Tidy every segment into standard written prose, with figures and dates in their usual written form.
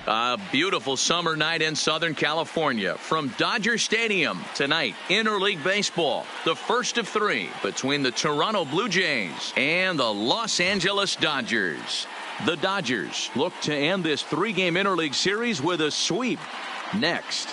A beautiful summer night in Southern California from Dodger Stadium. Tonight, interleague baseball, the first of three between the Toronto Blue Jays and the Los Angeles Dodgers. The Dodgers look to end this three-game interleague series with a sweep. Next.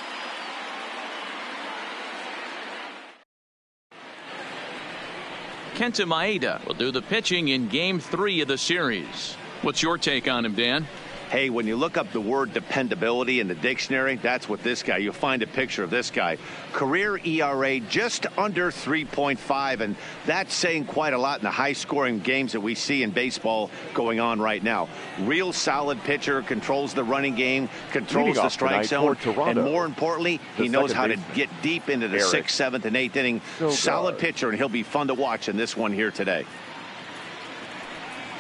Kenta Maeda will do the pitching in Game 3 of the series. What's your take on him, Dan? Hey, when you look up the word dependability in the dictionary, that's what this guy, you'll find a picture of this guy. Career ERA just under 3.5, and that's saying quite a lot in the high-scoring games that we see in baseball going on right now. Real solid pitcher, controls the running game, controls the strike zone, and more importantly, he knows how to get deep into the 6th, 7th, and 8th inning. Solid pitcher, and he'll be fun to watch in this one here today.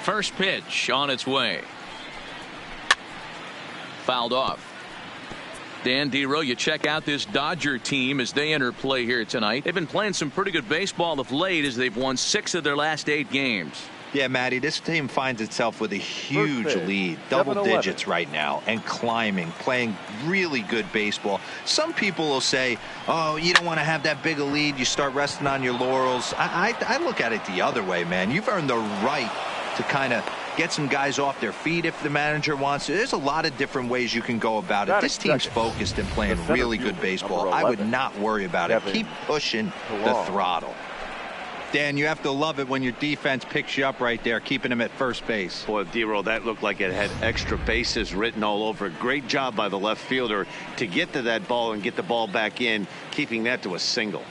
First pitch on its way. Fouled off. Dan Dero, you check out this Dodger team as they enter play here tonight. They've been playing some pretty good baseball of late as they've won 6 of their last 8 games. Yeah, Matty, this team finds itself with a huge lead, double digits right now, and climbing, playing really good baseball. Some people will say, oh, you don't want to have that big a lead, you start resting on your laurels. I look at it the other way, man. You've earned the right to kind of get some guys off their feet if the manager wants to. There's a lot of different ways you can go about it. This team's focused and playing really good baseball. I would not worry about it. Keep pushing the throttle. Dan, you have to love it when your defense picks you up right there, keeping him at first base. Boy, Dero, that looked like it had extra bases written all over it. Great job by the left fielder to get to that ball and get the ball back in, keeping that to a single.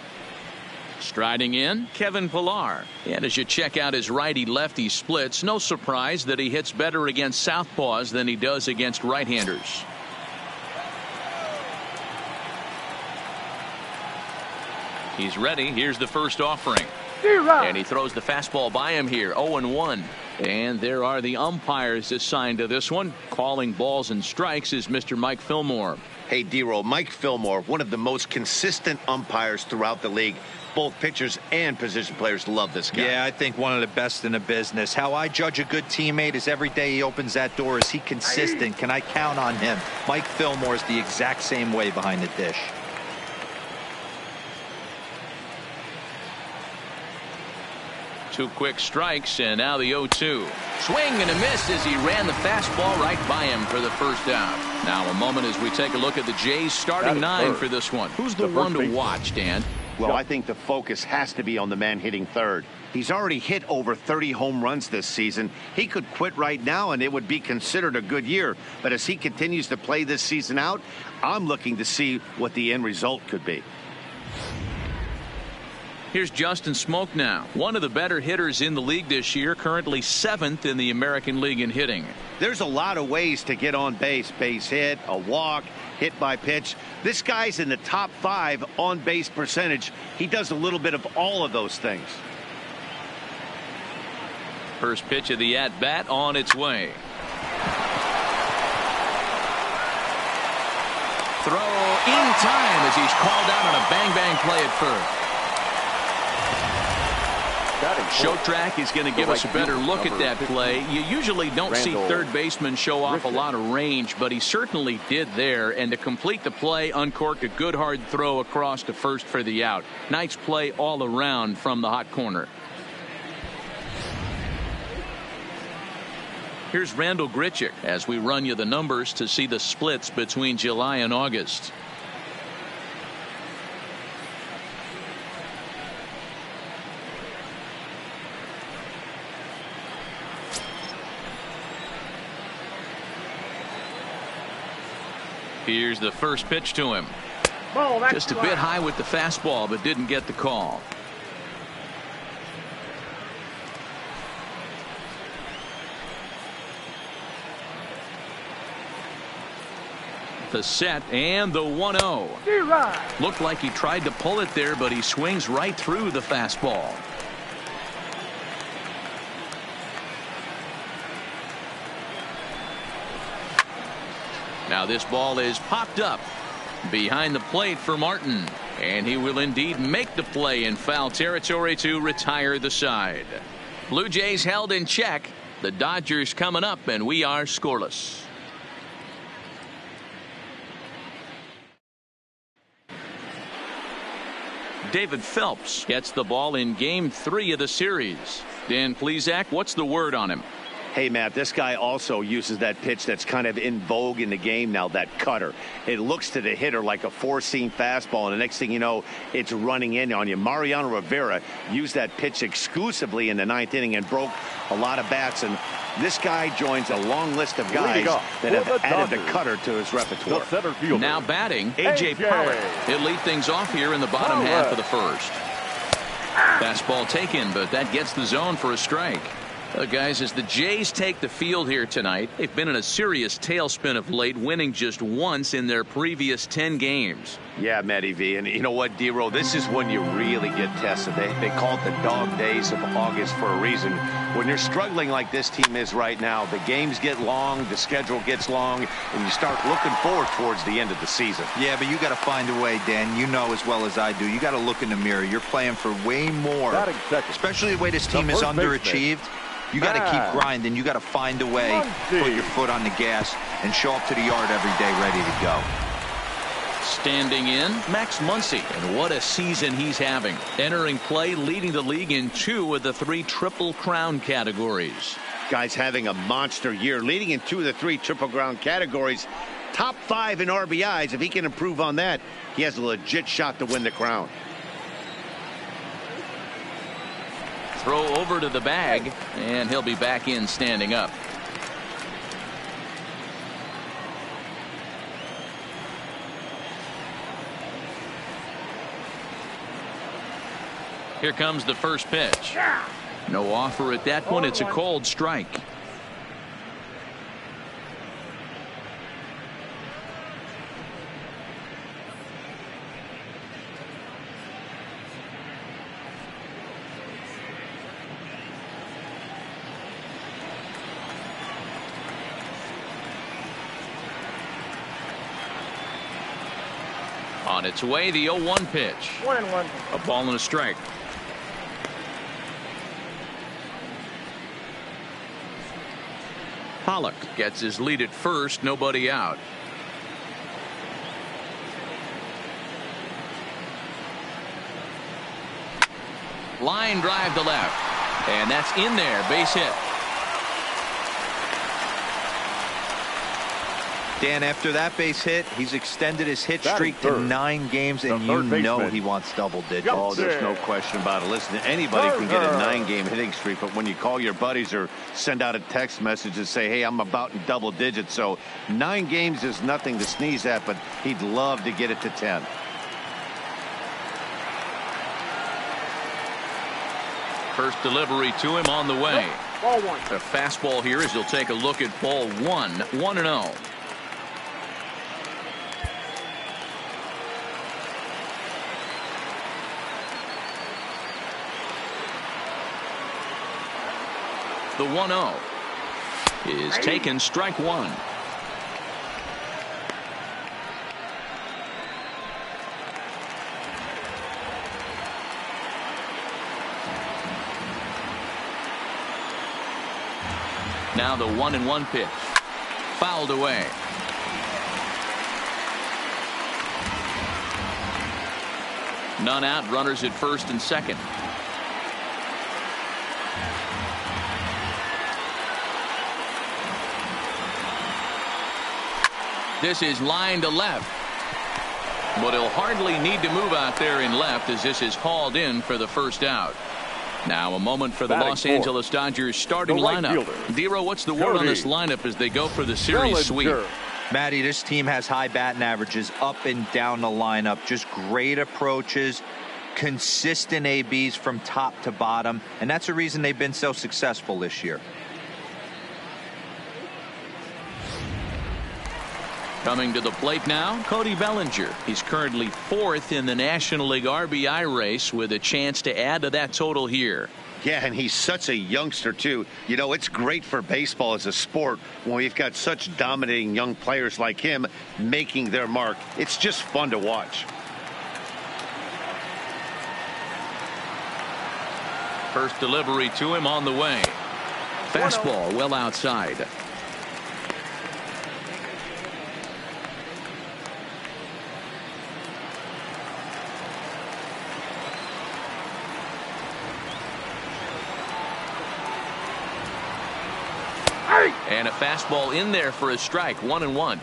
Striding in, Kevin Pillar. And as you check out his righty-lefty splits, no surprise that he hits better against southpaws than he does against right-handers. He's ready. Here's the first offering. And he throws the fastball by him here, 0-1. And there are the umpires assigned to this one. Calling balls and strikes is Mr. Mike Fillmore. Hey, Dero, Mike Fillmore, one of the most consistent umpires throughout the league. Both pitchers and position players love this guy. Yeah, I think one of the best in the business. How I judge a good teammate is every day he opens that door. Is he consistent? Can I count on him? Mike Fillmore is the exact same way behind the dish. Two quick strikes, and now the 0-2. Swing and a miss as he ran the fastball right by him for the first out. Now a moment as we take a look at the Jays starting 9 for this one. Who's the one to watch, Dan? Well, I think the focus has to be on the man hitting third. He's already hit over 30 home runs this season. He could quit right now and it would be considered a good year. But as he continues to play this season out, I'm looking to see what the end result could be. Here's Justin Smoak now. One of the better hitters in the league this year, currently 7th in the American League in hitting. There's a lot of ways to get on base. Base hit, a walk, hit by pitch. This guy's in the top 5 on base percentage. He does a little bit of all of those things. First pitch of the at bat on its way. Throw in time as he's called out on a bang play at first. Show Track is going to give us a better look at that play. You usually don't see third baseman show off a lot of range, but he certainly did there. And to complete the play, uncorked a good hard throw across to first for the out. Nice play all around from the hot corner. Here's Randall Grichuk as we run you the numbers to see the splits between July and August. Here's the first pitch to him. Just a bit high with the fastball, but didn't get the call. The set and the 1-0. Looked like he tried to pull it there, but he swings right through the fastball. Now this ball is popped up behind the plate for Martin, and he will indeed make the play in foul territory to retire the side. Blue Jays held in check. The Dodgers coming up, and we are scoreless. David Phelps gets the ball in Game 3 of the series. Dan Plesac, what's the word on him? Hey, Matt, this guy also uses that pitch that's kind of in vogue in the game now, that cutter. It looks to the hitter like a four-seam fastball, and the next thing you know, it's running in on you. Mariano Rivera used that pitch exclusively in the 9th inning and broke a lot of bats, and this guy joins a long list of guys that have added the cutter to his repertoire. Now batting, A.J. Pollock. He'll lead things off here in the bottom half of the first. Fastball taken, but that gets the zone for a strike. Guys, as the Jays take the field here tonight, they've been in a serious tailspin of late, winning just once in their previous 10 games. Yeah, Matty V. And you know what, D-Row? This is when you really get tested. They call it the dog days of August for a reason. When you're struggling like this team is right now, the games get long, the schedule gets long, and you start looking forward towards the end of the season. Yeah, but you got to find a way, Dan. You know as well as I do. You got to look in the mirror. You're playing for way more, especially the way this team is underachieved. You got to keep grinding. You got to find a way, put your foot on the gas, and show up to the yard every day ready to go. Standing in, Max Muncy, and what a season he's having. Entering play, leading the league in 2 of the 3 Triple Crown categories. Guy's having a monster year, leading in 2 of the 3 Triple Crown categories. Top 5 in RBIs. If he can improve on that, he has a legit shot to win the crown. Throw over to the bag, and he'll be back in standing up. Here comes the first pitch. No offer at that one. It's a called strike. On its way, the 0-1 pitch. 1-1. A ball and a strike. Pollock gets his lead at first, nobody out. Line drive to left, and that's in there, base hit. Dan, after that base hit, he's extended his hit streak to 9 games, and you know he wants double digits. Oh, there's no question about it. Listen, anybody can get a 9-game hitting streak, but when you call your buddies or send out a text message and say, hey, I'm about in double digits, so 9 games is nothing to sneeze at, but he'd love to get it to 10. First delivery to him on the way. Ball 1. A fastball here as he'll take a look at ball 1, 1-0. The 1-0 is taken, strike 1. Now the 1-1 pitch. Fouled away. None out, runners at first and second. This is line to left, but he'll hardly need to move out there in left as this is hauled in for the first out. Now a moment for the Los Angeles Dodgers starting lineup. Dero, what's the word on this lineup as they go for the series sweep? Matty, this team has high batting averages up and down the lineup. Just great approaches, consistent ABs from top to bottom, and that's the reason they've been so successful this year. Coming to the plate now, Cody Bellinger. He's currently 4th in the National League RBI race with a chance to add to that total here. Yeah, and he's such a youngster, too. You know, it's great for baseball as a sport when we've got such dominating young players like him making their mark. It's just fun to watch. First delivery to him on the way. Fastball well outside. And a fastball in there for a strike. 1-1.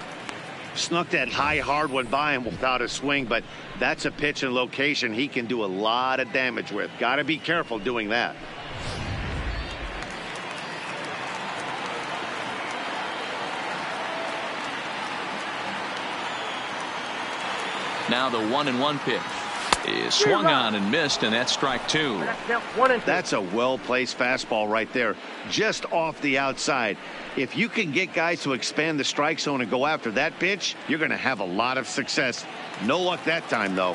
Snuck that high hard one by him without a swing, but that's a pitch and location he can do a lot of damage with. Got to be careful doing that. Now the 1-1 pitch is swung on and missed, and that's strike 2. That's a well-placed fastball right there, just off the outside. If you can get guys to expand the strike zone and go after that pitch, you're going to have a lot of success. No luck that time, though.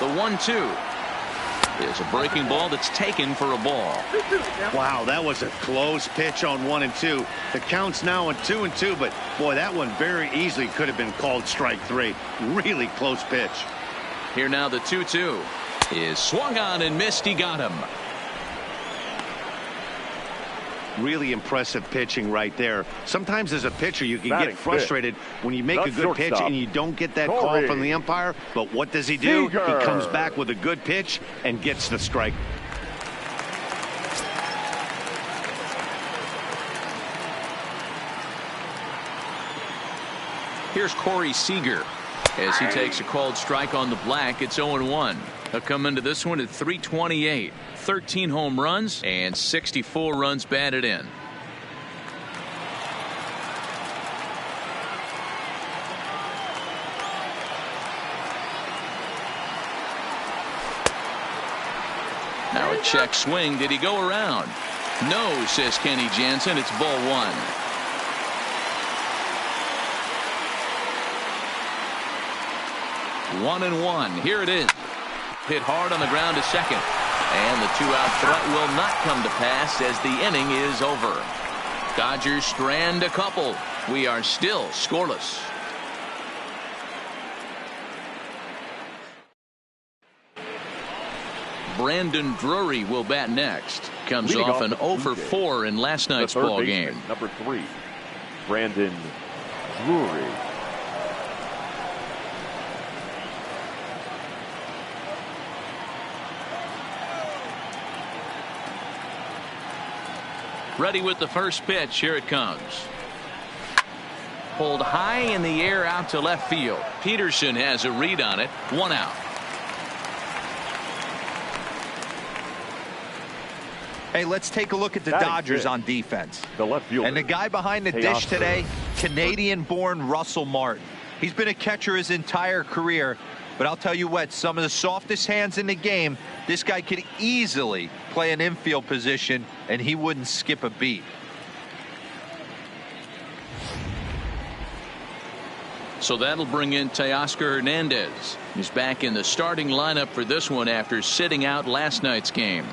The 1-2 is a breaking ball that's taken for a ball. Wow, that was a close pitch on 1-2. The count's now on 2-2, but boy, that one very easily could have been called strike 3. Really close pitch. Here now the 2-2 is swung on and missed. He got him. Really impressive pitching right there. Sometimes as a pitcher you can get frustrated when you make a good pitch and you don't get that call from the umpire. But what does he do? Seager. He comes back with a good pitch and gets the strike. Here's Corey Seager as he takes a called strike on the black. It's 0-1. He'll come into this one at 328. 13 home runs and 64 runs batted in. Now a check swing. Did he go around? No, says Kenny Jansen. It's ball 1. One and one. Here it is. Hit hard on the ground to second. And the 2-out threat will not come to pass as the inning is over. Dodgers strand a couple. We are still scoreless. Brandon Drury will bat next. Comes off an 0 for 4 in last night's ball game. Number 3, Brandon Drury. Ready with the first pitch. Here it comes. Pulled high in the air out to left field. Peterson has a read on it. 1 out. Hey, let's take a look at the Dodgers on defense. The left fielder. And the guy behind the dish today, Canadian-born Russell Martin. He's been a catcher his entire career. But I'll tell you what, some of the softest hands in the game, this guy could easily play an infield position, and he wouldn't skip a beat. So that'll bring in Teoscar Hernandez. He's back in the starting lineup for this one after sitting out last night's game.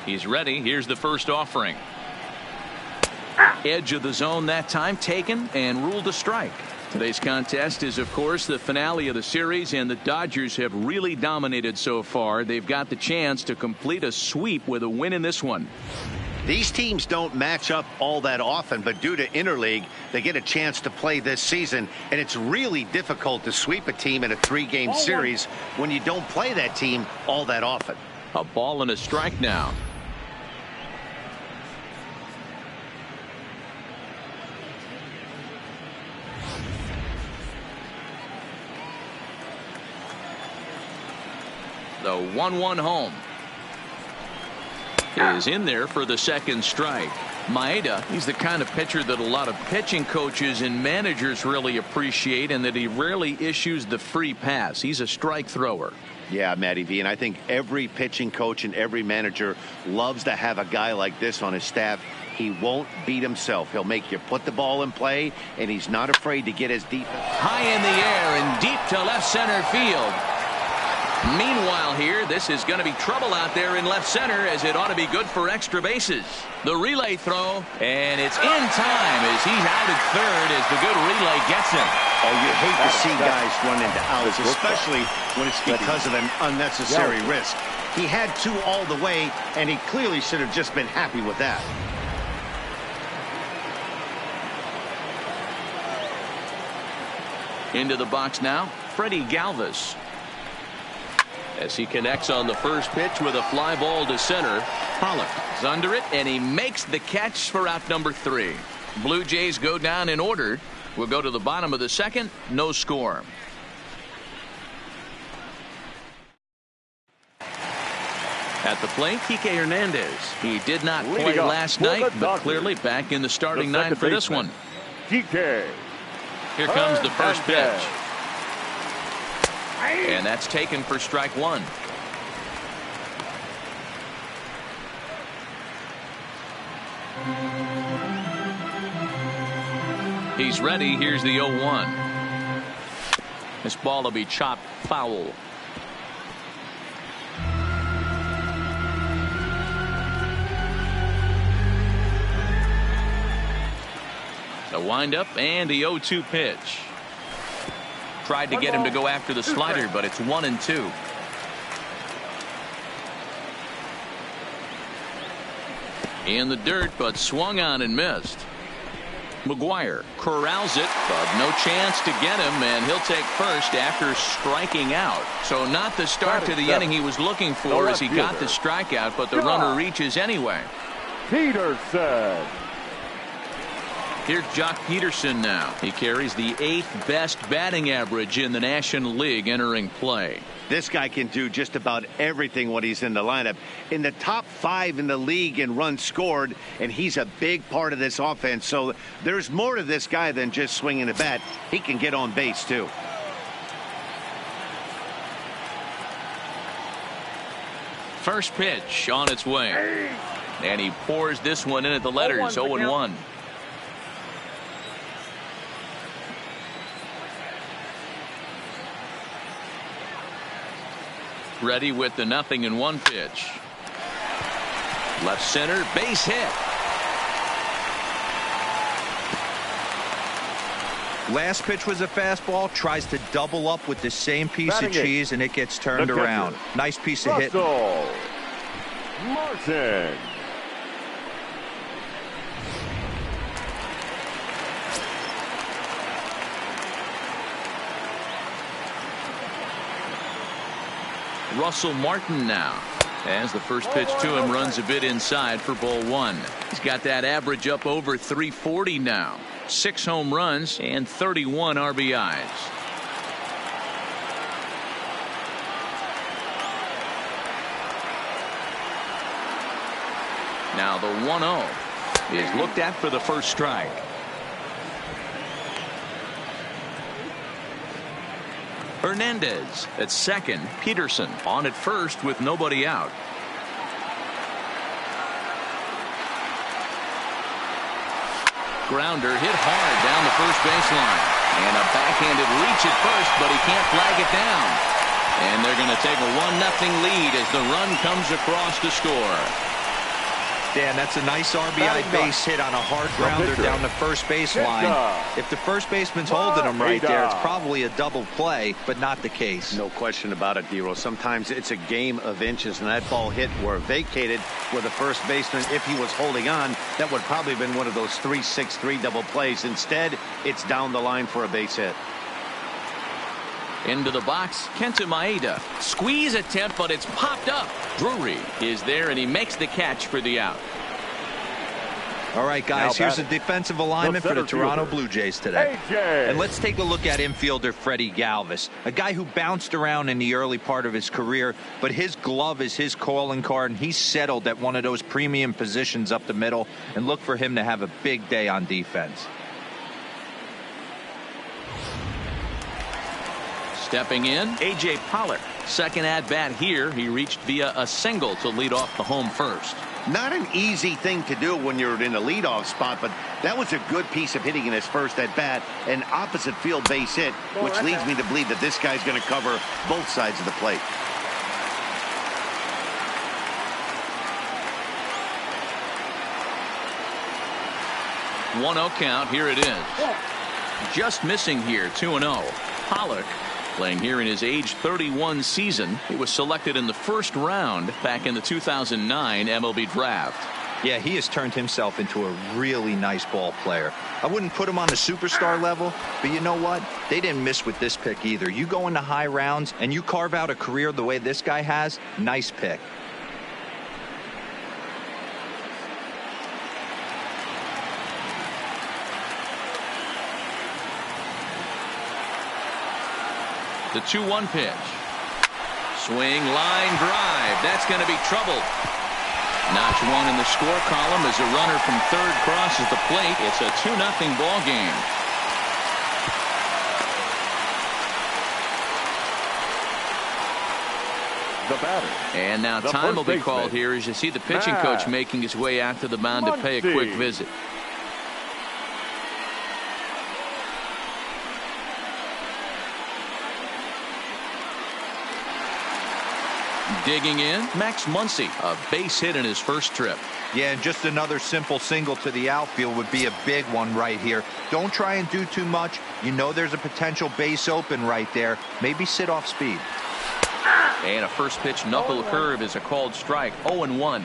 He's ready. Here's the first offering. Edge of the zone that time, taken and ruled a strike. Today's contest is, of course, the finale of the series, and the Dodgers have really dominated so far. They've got the chance to complete a sweep with a win in this one. These teams don't match up all that often, but due to interleague, they get a chance to play this season, and it's really difficult to sweep a team in a 3-game series when you don't play that team all that often. A ball and a strike now. The 1-1 home is in there for the second strike. Maeda, he's the kind of pitcher that a lot of pitching coaches and managers really appreciate, and that he rarely issues the free pass. He's a strike thrower. Yeah, Matty V, and I think every pitching coach and every manager loves to have a guy like this on his staff. He won't beat himself. He'll make you put the ball in play, and he's not afraid to get his deep. High in the air and deep to left center field. Meanwhile here, this is going to be trouble out there in left center, as it ought to be good for extra bases. The relay throw, and it's in time as he's out at third as the good relay gets him. Oh, you hate to see guys run into outs, especially when it's because of an unnecessary risk. He had 2 all the way, and he clearly should have just been happy with that. Into the box now, Freddy Galvis. As he connects on the first pitch with a fly ball to center. Pollock is under it, and he makes the catch for out number 3. Blue Jays go down in order. We'll go to the bottom of the second. No score. At the plate, Kike Hernandez. He did not play last night, but clearly back in the starting nine for this one. Kike. Here comes the first pitch. And that's taken for strike 1. He's ready. Here's the 0-1. This ball will be chopped foul. The windup and the 0-2 pitch. Tried to get him to go after the slider, but it's 1-2. In the dirt, but swung on and missed. McGuire corrals it, but no chance to get him, and he'll take first after striking out. So not the start to the inning he was looking for as he got the strikeout, but the runner reaches anyway. Peterson. Here's Jock Peterson now. He carries the 8th best batting average in the National League entering play. This guy can do just about everything when he's in the lineup. In the top 5 in the league in runs scored, and he's a big part of this offense. So there's more to this guy than just swinging the bat. He can get on base, too. First pitch on its way. And he pours this one in at the letters, 0-1. Ready with the 0-1 pitch. Left center, base hit. Last pitch was a fastball. Tries to double up with the same piece of cheese, and it gets turned around. Nice piece of hitting. Martin. Russell Martin now, as the first pitch to him runs a bit inside for ball 1. He's got that average up over 340 now. 6 home runs and 31 RBIs. Now the 1-0 is looked at for the first strike. Hernandez at second. Peterson on at first with nobody out. Grounder hit hard down the first baseline. And a backhanded reach at first, but he can't flag it down. And they're going to take a 1-0 lead as the run comes across to score. Dan, that's a nice RBI base hit on a hard grounder down the first base line. If the first baseman's holding him right there, it's probably a double play, but not the case. No question about it, D-Roll. Sometimes it's a game of inches, and that ball hit were vacated with the first baseman. If he was holding on, that would probably have been one of those 3-6-3 double plays. Instead, it's down the line for a base hit. Into the box, Kenta Maeda. Squeeze attempt, but it's popped up. Drury is there, and he makes the catch for the out. All right, guys, here's the defensive alignment for the Toronto Blue Jays today. And let's take a look at infielder Freddy Galvis, a guy who bounced around in the early part of his career, but his glove is his calling card, and he's settled at one of those premium positions up the middle, and look for him to have a big day on defense. Stepping in, A.J. Pollock. Second at bat here. He reached via a single to lead off the home first. Not an easy thing to do when you're in a leadoff spot, but that was a good piece of hitting in his first at bat. An opposite field base hit, which leads me to believe that this guy's going to cover both sides of the plate. One-0 count. Here it is. Just missing here. 2-0. Pollock playing here in his age 31 season. He was selected in the first round back in the 2009 MLB draft. Yeah, he has turned himself into a really nice ball player. I wouldn't put him on the superstar level, but you know what? They didn't miss with this pick either. You go into high rounds and you carve out a career the way this guy has, nice pick. The 2-1 pitch. Swing, line, drive. That's going to be trouble. Notch one in the score column as a runner from third crosses the plate. It's a 2-0 ball game. The batter. And now time will be called here as you see the pitching coach making his way out to the mound to pay a quick visit. Digging in, Max Muncy, a base hit in his first trip. Yeah, and just another simple single to the outfield would be a big one right here. Don't try and do too much. You know there's a potential base open right there. Maybe sit off speed. And a first pitch knuckle curve is a called strike. 0-1.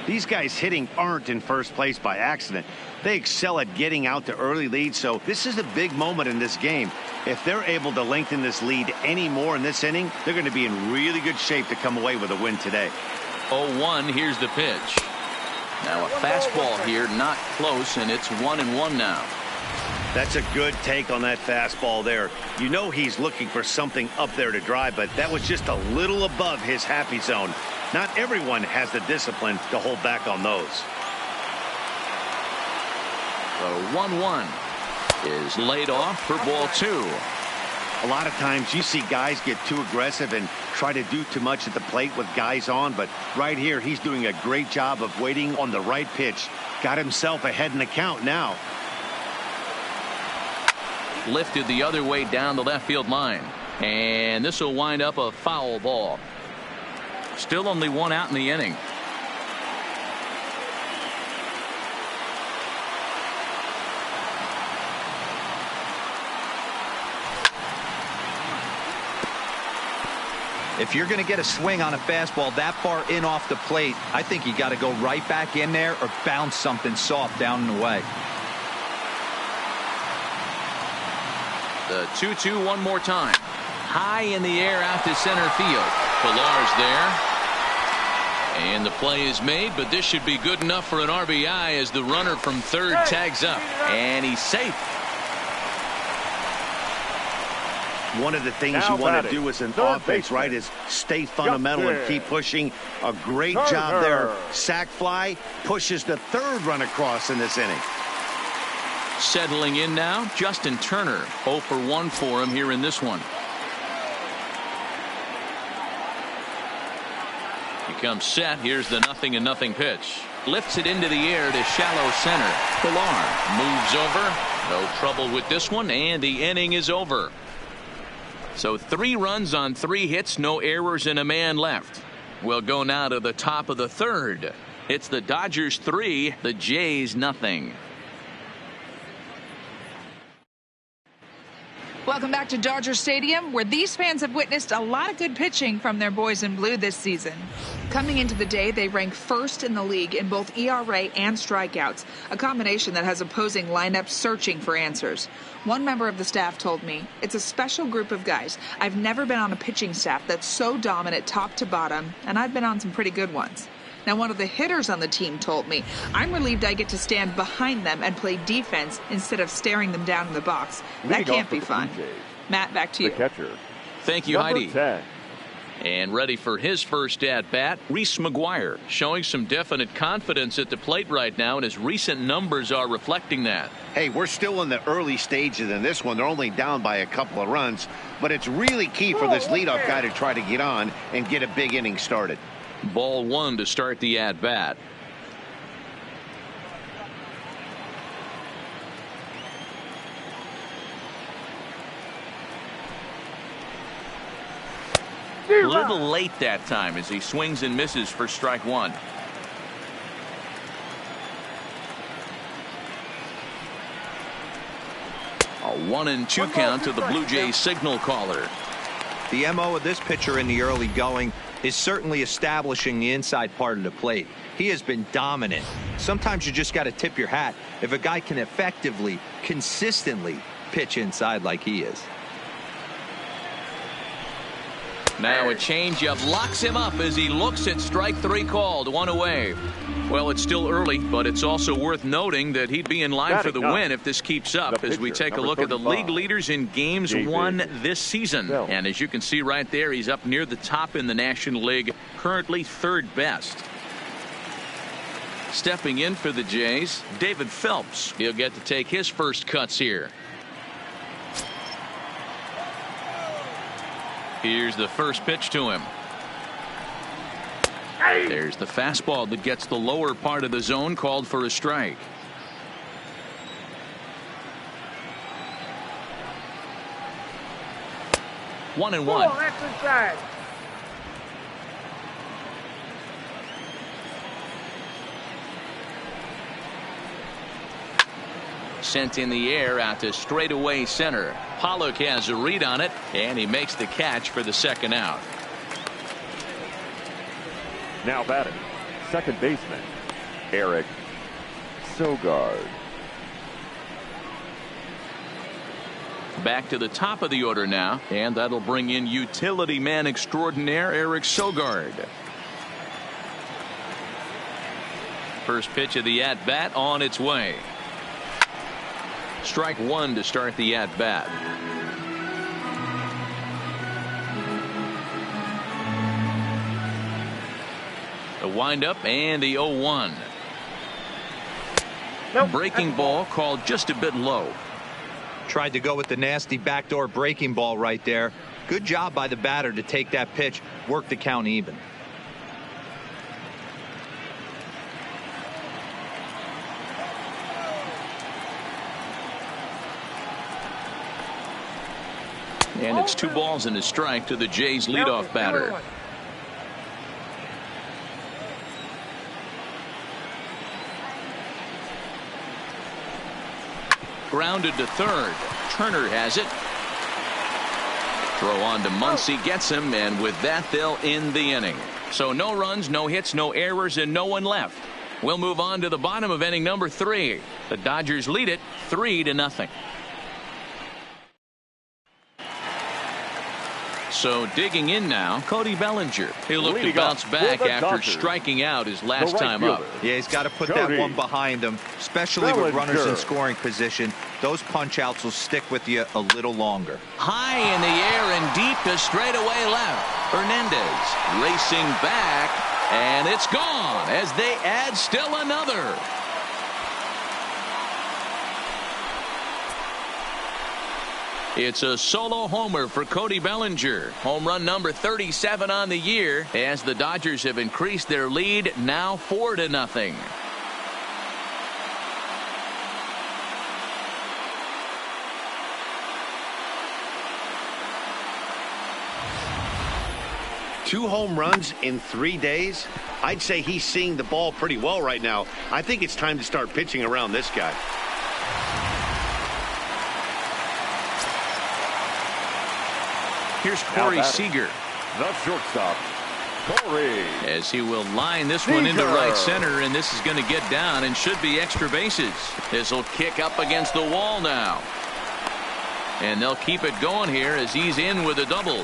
These guys hitting aren't in first place by accident. They excel at getting out to early leads, so this is a big moment in this game. If they're able to lengthen this lead any more in this inning, they're going to be in really good shape to come away with a win today. 0-1, here's the pitch. Now a fastball here, not close, and it's 1-1 now. That's a good take on that fastball there. You know he's looking for something up there to drive, but that was just a little above his happy zone. Not everyone has the discipline to hold back on those. The 1-1 is laid off for ball 2. A lot of times you see guys get too aggressive and try to do too much at the plate with guys on, but right here he's doing a great job of waiting on the right pitch. Got himself ahead in the count now. Lifted the other way down the left field line, and this will wind up a foul ball. Still only one out in the inning. If you're going to get a swing on a fastball that far in off the plate, I think you got to go right back in there or bounce something soft down and away. The 2-2 one more time. High in the air out to center field. Pillar's there. And the play is made, but this should be good enough for an RBI as the runner from third tags up. And he's safe. One of the things you want to do as an offense, right, is stay fundamental and keep pushing. A great job there. Sac fly pushes the third run across in this inning. Settling in now, Justin Turner. 0 for 1 for him here in this one. He comes set. Here's the 0-0 pitch. Lifts it into the air to shallow center. Pillar moves over. No trouble with this one, and the inning is over. So 3 runs on 3 hits, no errors, and a man left. We'll go now to the top of the third. It's the Dodgers 3, the Jays 0. Welcome back to Dodger Stadium, where these fans have witnessed a lot of good pitching from their boys in blue this season. Coming into the day, they rank first in the league in both ERA and strikeouts, a combination that has opposing lineups searching for answers. One member of the staff told me, "It's a special group of guys. I've never been on a pitching staff that's so dominant top to bottom, and I've been on some pretty good ones." Now, one of the hitters on the team told me, "I'm relieved I get to stand behind them and play defense instead of staring them down in the box. That can't be fun." Matt, back to you. The catcher. Thank you, Heidi. 10. And ready for his first at-bat, Reese McGuire, showing some definite confidence at the plate right now, and his recent numbers are reflecting that. Hey, we're still in the early stages in this one. They're only down by a couple of runs, but it's really key for this leadoff guy to try to get on and get a big inning started. Ball 1 to start the at-bat. A little late that time as he swings and misses for strike 1. A 1-2 count to the Blue Jays signal caller. The MO of this pitcher in the early going is certainly establishing the inside part of the plate. He has been dominant. Sometimes you just got to tip your hat if a guy can effectively, consistently pitch inside like he is. Now a changeup locks him up as he looks at strike 3 called. 1 away. Well, it's still early, but it's also worth noting that he'd be in line for the win if this keeps up as we take a look at the league leaders in games won this season. And as you can see right there, he's up near the top in the National League, currently 3rd best. Stepping in for the Jays, David Phelps. He'll get to take his first cuts here. Here's the first pitch to him. There's the fastball that gets the lower part of the zone, called for a strike. One and one. Sent in the air out to straightaway center. Pollock has a read on it, and he makes the catch for the 2nd out. Now batting, second baseman, Eric Sogard. Back to the top of the order now, and that'll bring in utility man extraordinaire Eric Sogard. First pitch of the at-bat on its way. Strike 1 to start the at-bat. The windup and the 0-1. Breaking ball called just a bit low. Tried to go with the nasty backdoor breaking ball right there. Good job by the batter to take that pitch, work the count even. And it's 2 balls and a strike to the Jays leadoff batter. Grounded to third. Turner has it. Throw on to Muncy, gets him, and with that they'll end the inning. So no runs, no hits, no errors, and no one left. We'll move on to the bottom of inning number 3. The Dodgers lead it 3-0. So digging in now, Cody Bellinger. He'll look to bounce back after striking out his last time up. Yeah, he's got to put that one behind him, especially with runners in scoring position. Those punch outs will stick with you a little longer. High in the air and deep to straightaway left. Hernandez racing back, and it's gone as they add still another. It's a solo homer for Cody Bellinger. Home run number 37 on the year as the Dodgers have increased their lead now 4-0. Two home runs in 3 days. I'd say he's seeing the ball pretty well right now. I think it's time to start pitching around this guy. Here's Corey Seager. The shortstop, Corey. As he will line this one into right center, and this is going to get down and should be extra bases. This will kick up against the wall now. And they'll keep it going here as he's in with a double.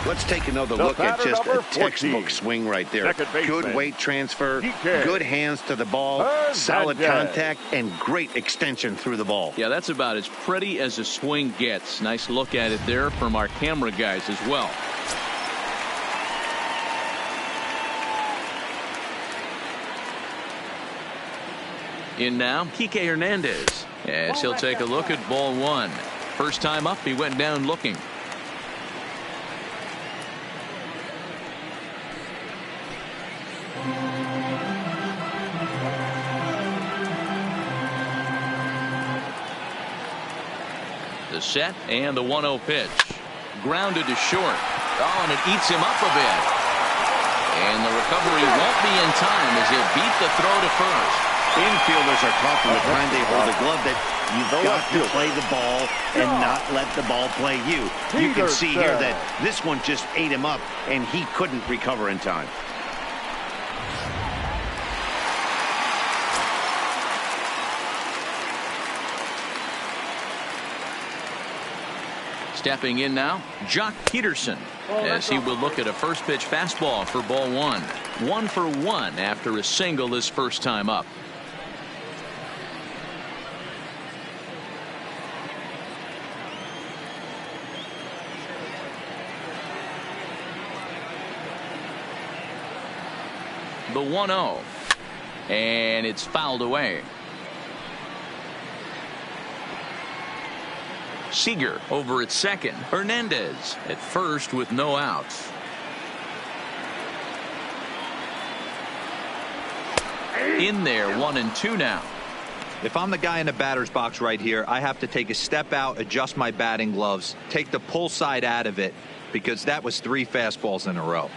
Let's take another look at just a textbook swing right there. Good weight transfer, good hands to the ball, solid contact, and great extension through the ball. Yeah, that's about as pretty as a swing gets. Nice look at it there from our camera guys as well. In now, Kike Hernandez, as he'll take a look at ball 1. First time up, he went down looking. The set and the 1-0 pitch. Grounded to short. Oh, and it eats him up a bit. And the recovery won't be in time as he'll beat the throw to first. Infielders are taught from the time they hold a glove that you've got to play the ball and not let the ball play you. You can see here that this one just ate him up and he couldn't recover in time. Stepping in now, Jock Peterson, as he will look at a first pitch fastball for ball one. 1 for 1 after a single his first time up. The 1-0, and it's fouled away. Seager over at second. Hernandez at first with no outs. In there, 1 and 2 now. If I'm the guy in the batter's box right here, I have to take a step out, adjust my batting gloves, take the pull side out of it, because that was 3 fastballs in a row.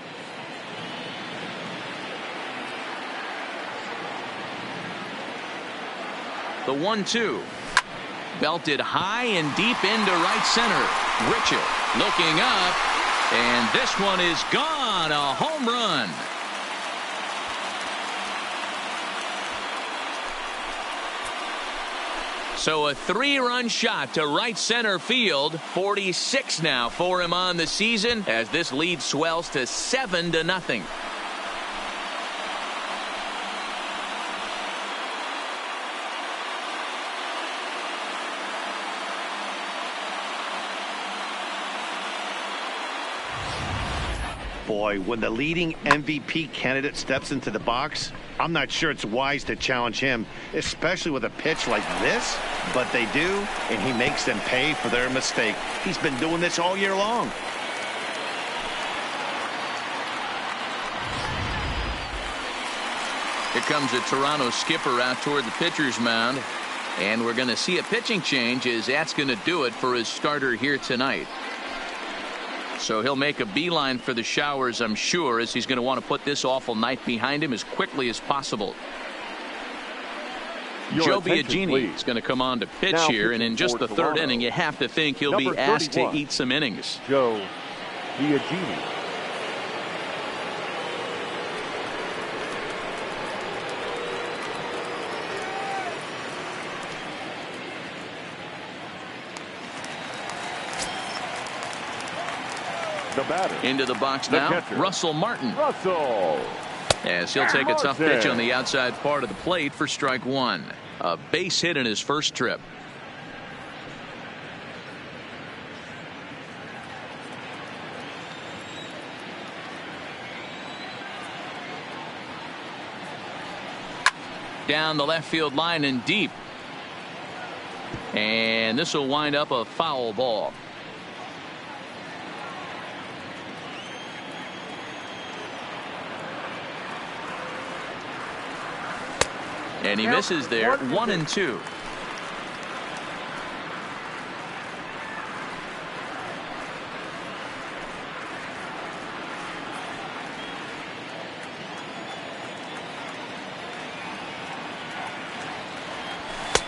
The 1-2. Belted high and deep into right center. Richard looking up, and this one is gone. A home run. So a 3-run shot to right center field. 46 now for him on the season as this lead swells to 7-0. Boy, when the leading MVP candidate steps into the box, I'm not sure it's wise to challenge him, especially with a pitch like this. But they do, and he makes them pay for their mistake. He's been doing this all year long. Here comes the Toronto skipper out toward the pitcher's mound. And we're going to see a pitching change, as that's going to do it for his starter here tonight. So he'll make a beeline for the showers, I'm sure, as he's going to want to put this awful night behind him as quickly as possible. Joe Biagini is going to come on to pitch now here, and in just the Toronto. 3rd inning, you have to think he'll be asked to eat some innings. Joe Biagini. The batter. Into the box The now, catcher. Russell Martin. Russell. As he'll take a tough pitch on the outside part of the plate for strike 1. A base hit in his first trip. Down the left field line and deep. And this will wind up a foul ball. And he misses there. 1 and 2.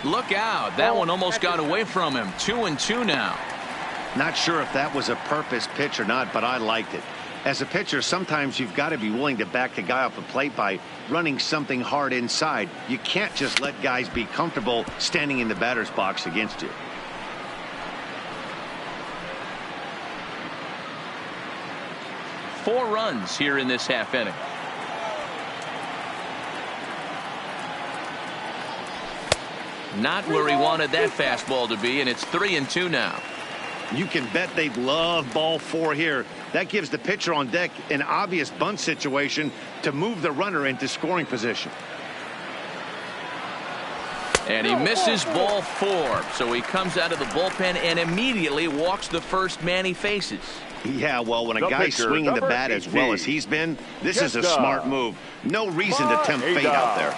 Look out. That one almost got away from him. 2 and 2 now. Not sure if that was a purpose pitch or not, but I liked it. As a pitcher, sometimes you've got to be willing to back the guy off the plate by running something hard inside. You can't just let guys be comfortable standing in the batter's box against you. Four runs here in this half inning. Not where he wanted that fastball to be, and it's 3 and 2 now. You can bet they'd love ball 4 here. That gives the pitcher on deck an obvious bunt situation to move the runner into scoring position. And he misses ball 4. So he comes out of the bullpen and immediately walks the first man he faces. Yeah, well, when a The guy's pitcher, swinging the number bat as well 18, as he's been, this is a Kenta smart move. No reason to tempt fate out there.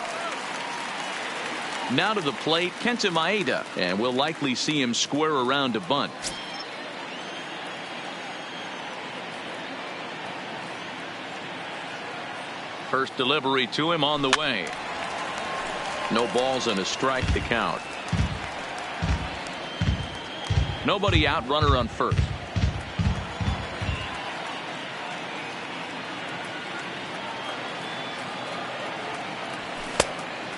Now to the plate, Kenta Maeda, and we'll likely see him square around to bunt. First delivery to him on the way. No balls and a strike to count. Nobody out, runner on first.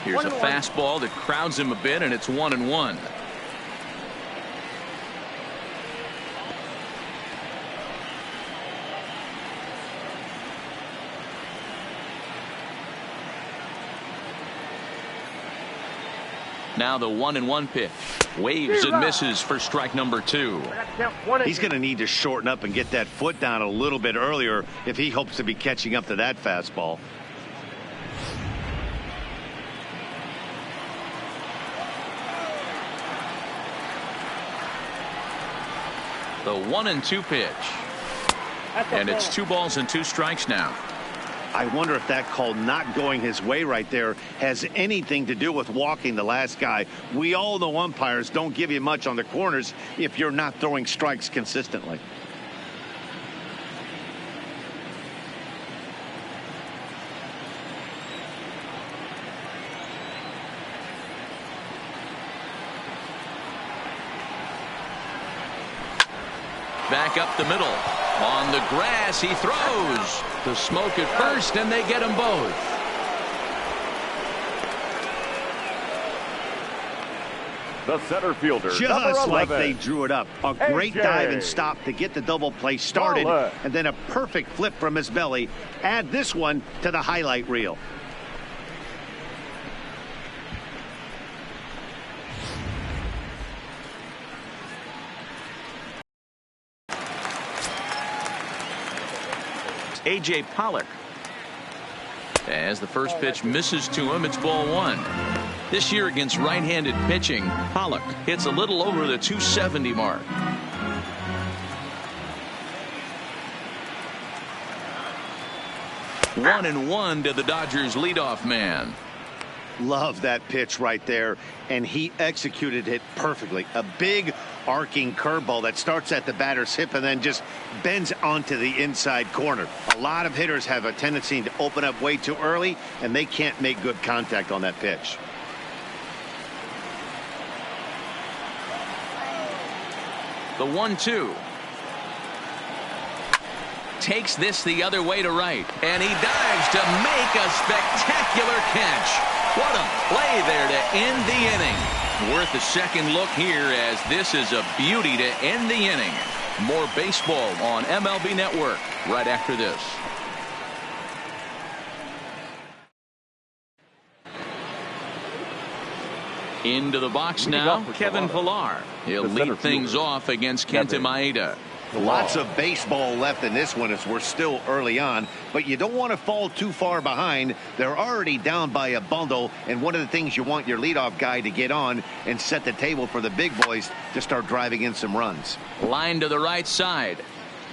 Here's a fastball that crowds him a bit, and it's 1-1. Now the 1-1 pitch. Waves and misses for strike number 2. He's going to need to shorten up and get that foot down a little bit earlier if he hopes to be catching up to that fastball. The 1-2 pitch. And it's 2 balls and 2 strikes now. I wonder if that call not going his way right there has anything to do with walking the last guy. We all know umpires don't give you much on the corners if you're not throwing strikes consistently. Back up the middle. On the grass, he throws to Smoak at first, and they get them both. The center fielder, just like they drew it up. A great dive and stop to get the double play started, Pollock. and then a perfect flip from his belly. Add this one to the highlight reel. A.J. Pollock. As the first pitch misses to him, it's ball 1. This year against right-handed pitching, Pollock hits a little over the 270 mark. One and one to the Dodgers leadoff man. Love that pitch right there, and he executed it perfectly. A big arcing curveball that starts at the batter's hip and then just bends onto the inside corner. A lot of hitters have a tendency to open up way too early, and they can't make good contact on that pitch. The 1-2. Takes this the other way to right, and he dives to make a spectacular catch. What a play there to end the inning. Worth a second look here, as this is a beauty to end the inning. More baseball on MLB Network right after this. Into the box now, Kevin Pillar. He'll lead things off against Kenta Maeda. Lots of baseball left in this one as we're still early on, but you don't want to fall too far behind. They're already down by a bundle, and one of the things you want your leadoff guy to get on and set the table for the big boys to start driving in some runs. Line to the right side,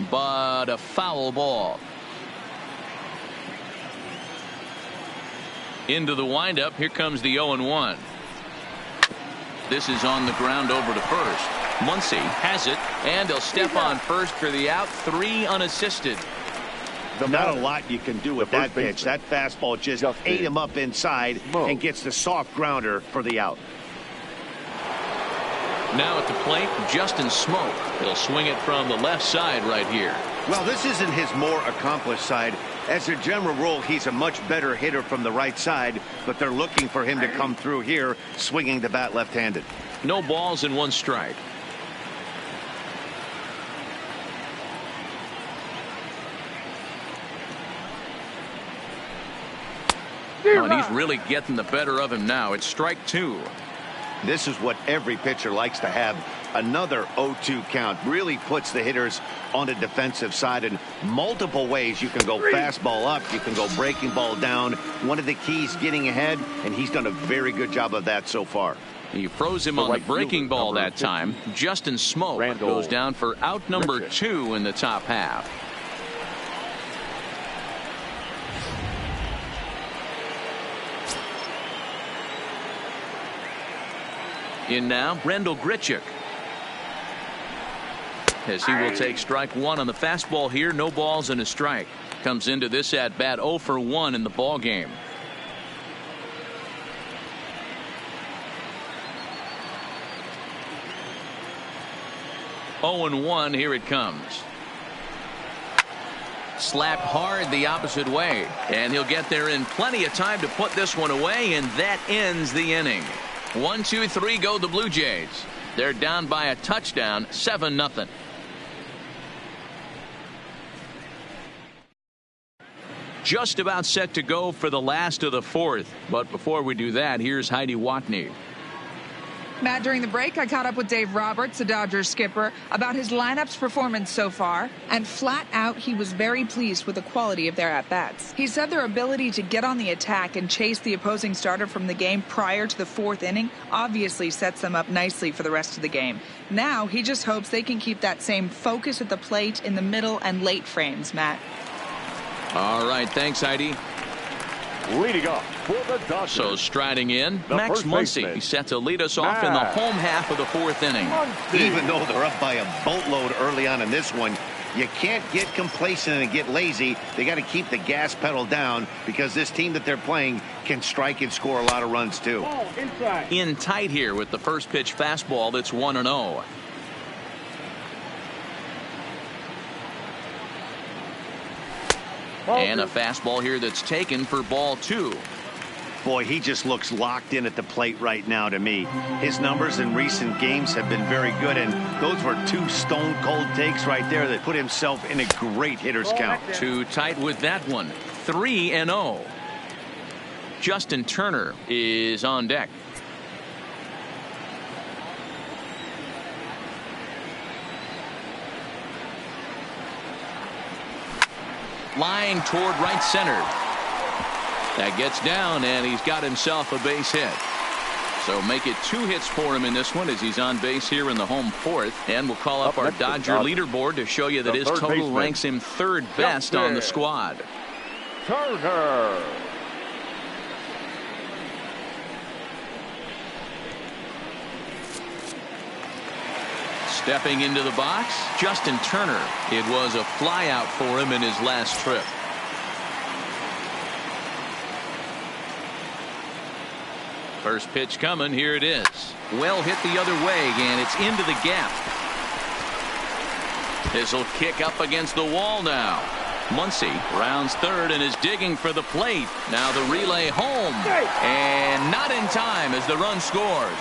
but a foul ball. Into the windup, here comes the 0-1. This is on the ground over to first. Muncy has it, and he'll step on first for the out. 3 unassisted. Not a lot you can do with that pitch. That fastball just ate him up inside and gets the soft grounder for the out. Now at the plate, Justin Smoak. He'll swing it from the left side right here. Well, this isn't his more accomplished side. As a general rule, he's a much better hitter from the right side, but they're looking for him to come through here, swinging the bat left-handed. No balls and 1 strike. Oh, and he's really getting the better of him now. It's strike 2. This is what every pitcher likes to have. Another 0-2 count really puts the hitters on the defensive side in multiple ways. You can go fastball up, you can go breaking ball down. One of the keys, getting ahead, and he's done a very good job of that so far. He froze him on the breaking ball that time. Justin Smoak goes down for out number 2 in the top half. In now, Brendel Grichuk. As he will take strike 1 on the fastball here. No balls and a strike. Comes into this at bat 0 for 1 in the ball game. Oh and 1. Here it comes. Slapped hard the opposite way, and he'll get there in plenty of time to put this one away, and that ends the inning. 1, 2, 3 go the Blue Jays. They're down by a touchdown, 7-0. Just about set to go for the last of the 4th. But before we do that, here's Heidi Watney. Matt, during the break, I caught up with Dave Roberts, the Dodgers skipper, about his lineup's performance so far, and flat out, he was very pleased with the quality of their at-bats. He said their ability to get on the attack and chase the opposing starter from the game prior to the fourth inning obviously sets them up nicely for the rest of the game. Now, he just hopes they can keep that same focus at the plate in the middle and late frames, Matt. All right, thanks, Heidi. Leading off for the Dodgers. So striding in, the Max first Muncy baseman, set to lead us off in the home half of the fourth inning. Even though they're up by a boatload early on in this one, you can't get complacent and get lazy. They got to keep the gas pedal down because this team that they're playing can strike and score a lot of runs too. In tight here with the first pitch fastball that's 1-0. And a fastball here that's taken for ball 2. Boy, he just looks locked in at the plate right now to me. His numbers in recent games have been very good, and those were 2 stone-cold takes right there that put himself in a great hitter's count. Too tight with that one. 3-0. Justin Turner is on deck. Line toward right center. That gets down, and he's got himself a base hit. So make it 2 hits for him in this one as he's on base here in the home fourth. And we'll call up our Dodger leaderboard to show you that his total ranks him 3rd best on the squad. Turner. Stepping into the box, Justin Turner. It was a flyout for him in his last trip. First pitch coming. Here it is. Well hit the other way, and it's into the gap. This will kick up against the wall now. Muncy rounds 3rd and is digging for the plate. Now the relay home. And not in time as the run scores.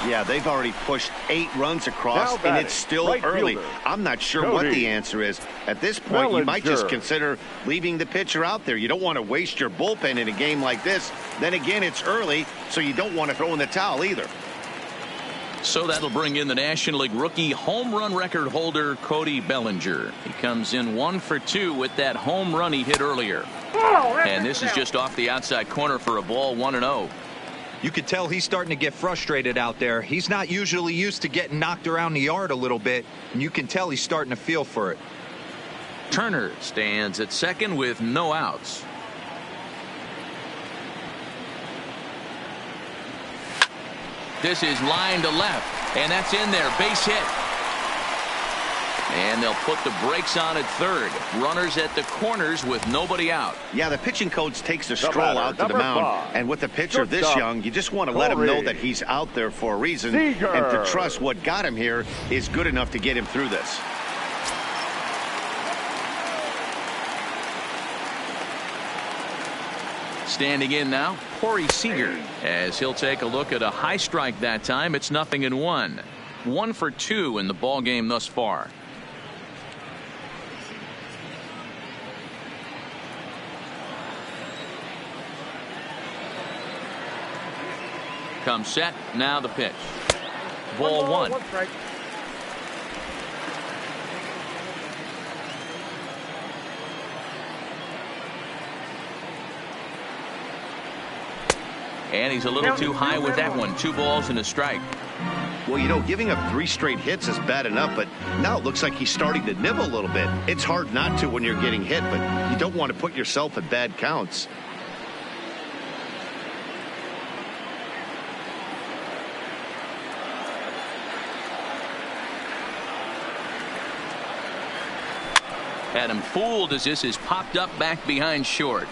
Yeah, they've already pushed 8 runs across, and it's still early. I'm not sure what the answer is. At this point, you might just consider leaving the pitcher out there. You don't want to waste your bullpen in a game like this. Then again, it's early, so you don't want to throw in the towel either. So that'll bring in the National League rookie home run record holder, Cody Bellinger. He comes in 1 for 2 with that home run he hit earlier. And this is just off the outside corner for a ball, 1-0. You could tell he's starting to get frustrated out there. He's not usually used to getting knocked around the yard a little bit, and you can tell he's starting to feel for it. Turner stands at second with no outs. This is line to left, and that's in there. Base hit. And they'll put the brakes on at 3rd. Runners at the corners with nobody out. Yeah, the pitching coach takes the stroll out to the mound. And with a pitcher this young, you just want to let him know that he's out there for a reason. Seager. And to trust what got him here is good enough to get him through this. Standing in now, Seager, as he'll take a look at a high strike that time. It's 0-1. 1 for 2 in the ball game thus far. Comes set. Now the pitch. Ball 1. And he's a little too high with that one. 2 balls and a strike. Well, you know, giving up 3 straight hits is bad enough, but now it looks like he's starting to nibble a little bit. It's hard not to when you're getting hit, but you don't want to put yourself at bad counts. Had him fooled as this is popped up back behind short.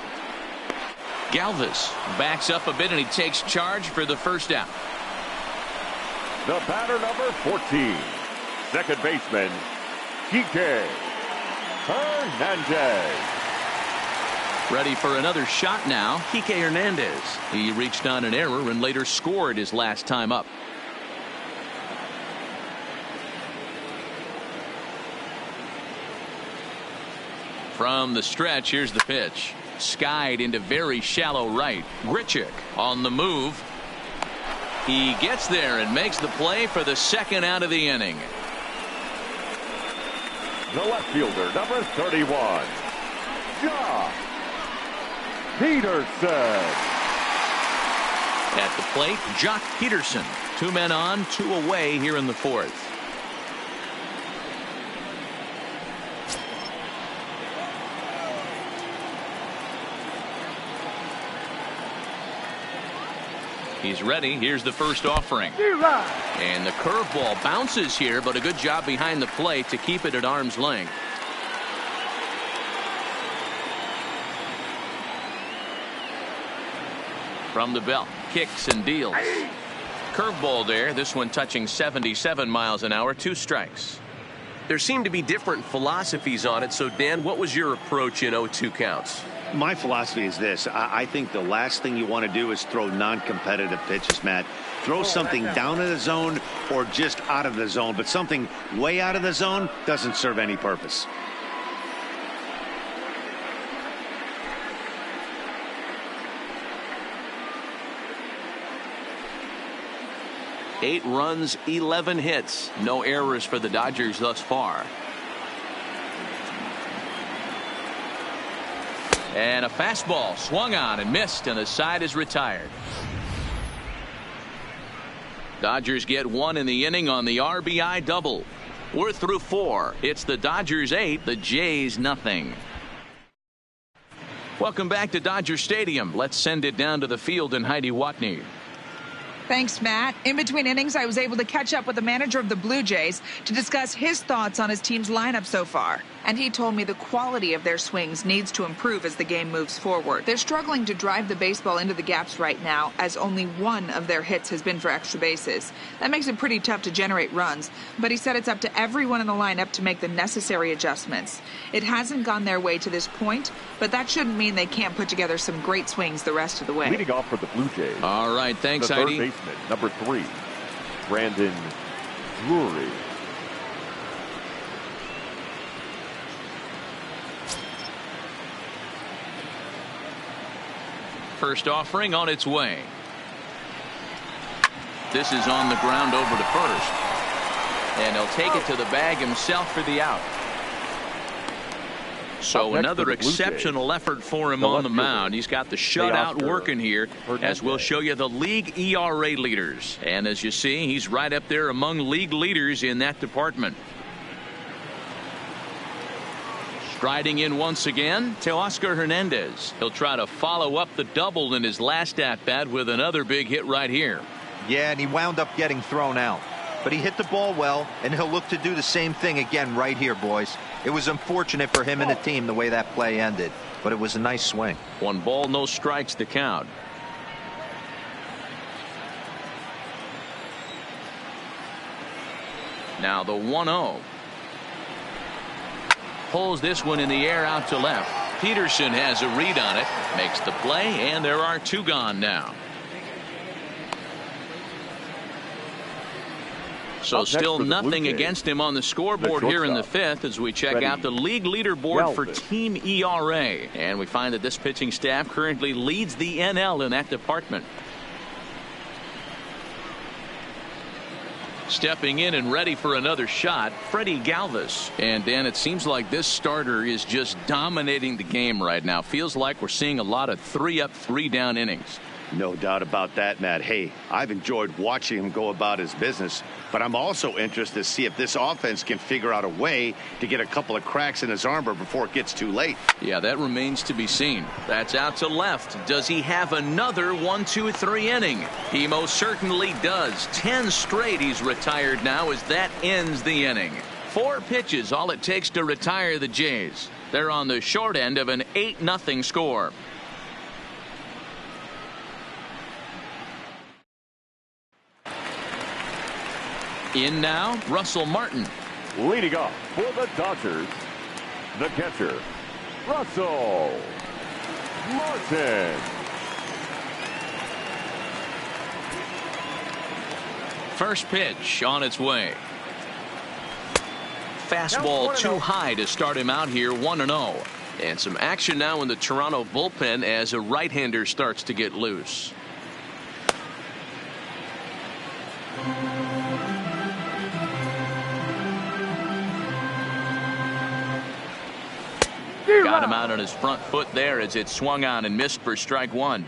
Galvis backs up a bit and he takes charge for the first out. The batter, number 14, second baseman, Kike Hernandez. Ready for another shot now. Kike Hernandez. He reached on an error and later scored his last time up. From the stretch, here's the pitch. Skied into very shallow right. Grichuk on the move. He gets there and makes the play for the second out of the inning. The left fielder, number 31, Josh Peterson. At the plate, Jock Peterson. 2 men on, 2 away here in the fourth. He's ready. Here's the first offering. And the curveball bounces here, but a good job behind the plate to keep it at arm's length. From the belt, kicks and deals. Curveball there, this one touching 77 miles an hour, 2 strikes. There seem to be different philosophies on it. So, Dan, what was your approach in 0-2 counts? My philosophy is this. I think the last thing you want to do is throw non-competitive pitches, Matt. Throw something down in the zone or just out of the zone, but something way out of the zone doesn't serve any purpose. Eight runs, 11 hits. No errors for the Dodgers thus far. And a fastball swung on and missed, and the side is retired. Dodgers get 1 in the inning on the RBI double. We're through 4. It's the Dodgers 8, the Jays nothing. Welcome back to Dodger Stadium. Let's send it down to the field in Heidi Watney. Thanks, Matt. In between innings, I was able to catch up with the manager of the Blue Jays to discuss his thoughts on his team's lineup so far. And he told me the quality of their swings needs to improve as the game moves forward. They're struggling to drive the baseball into the gaps right now, as only 1 of their hits has been for extra bases. That makes it pretty tough to generate runs, but he said it's up to everyone in the lineup to make the necessary adjustments. It hasn't gone their way to this point, but that shouldn't mean they can't put together some great swings the rest of the way. Leading off for the Blue Jays. All right, thanks, the Heidi. third baseman, number 3, Brandon Drury. First offering on its way. This is on the ground over to first. And he'll take it to the bag himself for the out. So another exceptional effort for him on the mound. He's got the shutout working here, as we'll show you the league ERA leaders. And as you see, he's right up there among league leaders in that department. Striding in once again, Teoscar Hernandez. He'll try to follow up the double in his last at-bat with another big hit right here. Yeah, and he wound up getting thrown out. But he hit the ball well, and he'll look to do the same thing again right here, boys. It was unfortunate for him and the team the way that play ended, but it was a nice swing. 1 ball, no strikes to count. Now the 1-0. Pulls this one in the air out to left. Peterson has a read on it, makes the play, and there are 2 gone now. So still nothing against him on the scoreboard here in the 5th as we check out the league leaderboard for team ERA. And we find that this pitching staff currently leads the NL in that department. Stepping in and ready for another shot, Freddy Galvis. And Dan, it seems like this starter is just dominating the game right now. Feels like we're seeing a lot of 3-up, 3-down innings. No doubt about that, Matt. Hey, I've enjoyed watching him go about his business, but I'm also interested to see if this offense can figure out a way to get a couple of cracks in his armor before it gets too late. Yeah, that remains to be seen. That's out to left. Does he have another 1-2-3 inning? He most certainly does. 10 straight he's retired now as that ends the inning. 4 pitches, all it takes to retire the Jays. They're on the short end of an 8-0 score. In now, Russell Martin. Leading off for the Dodgers, the catcher, Russell Martin. First pitch on its way. Fastball too high to start him out here, 1-0. And some action now in the Toronto bullpen as a right-hander starts to get loose. Got him out on his front foot there as it swung on and missed for strike one.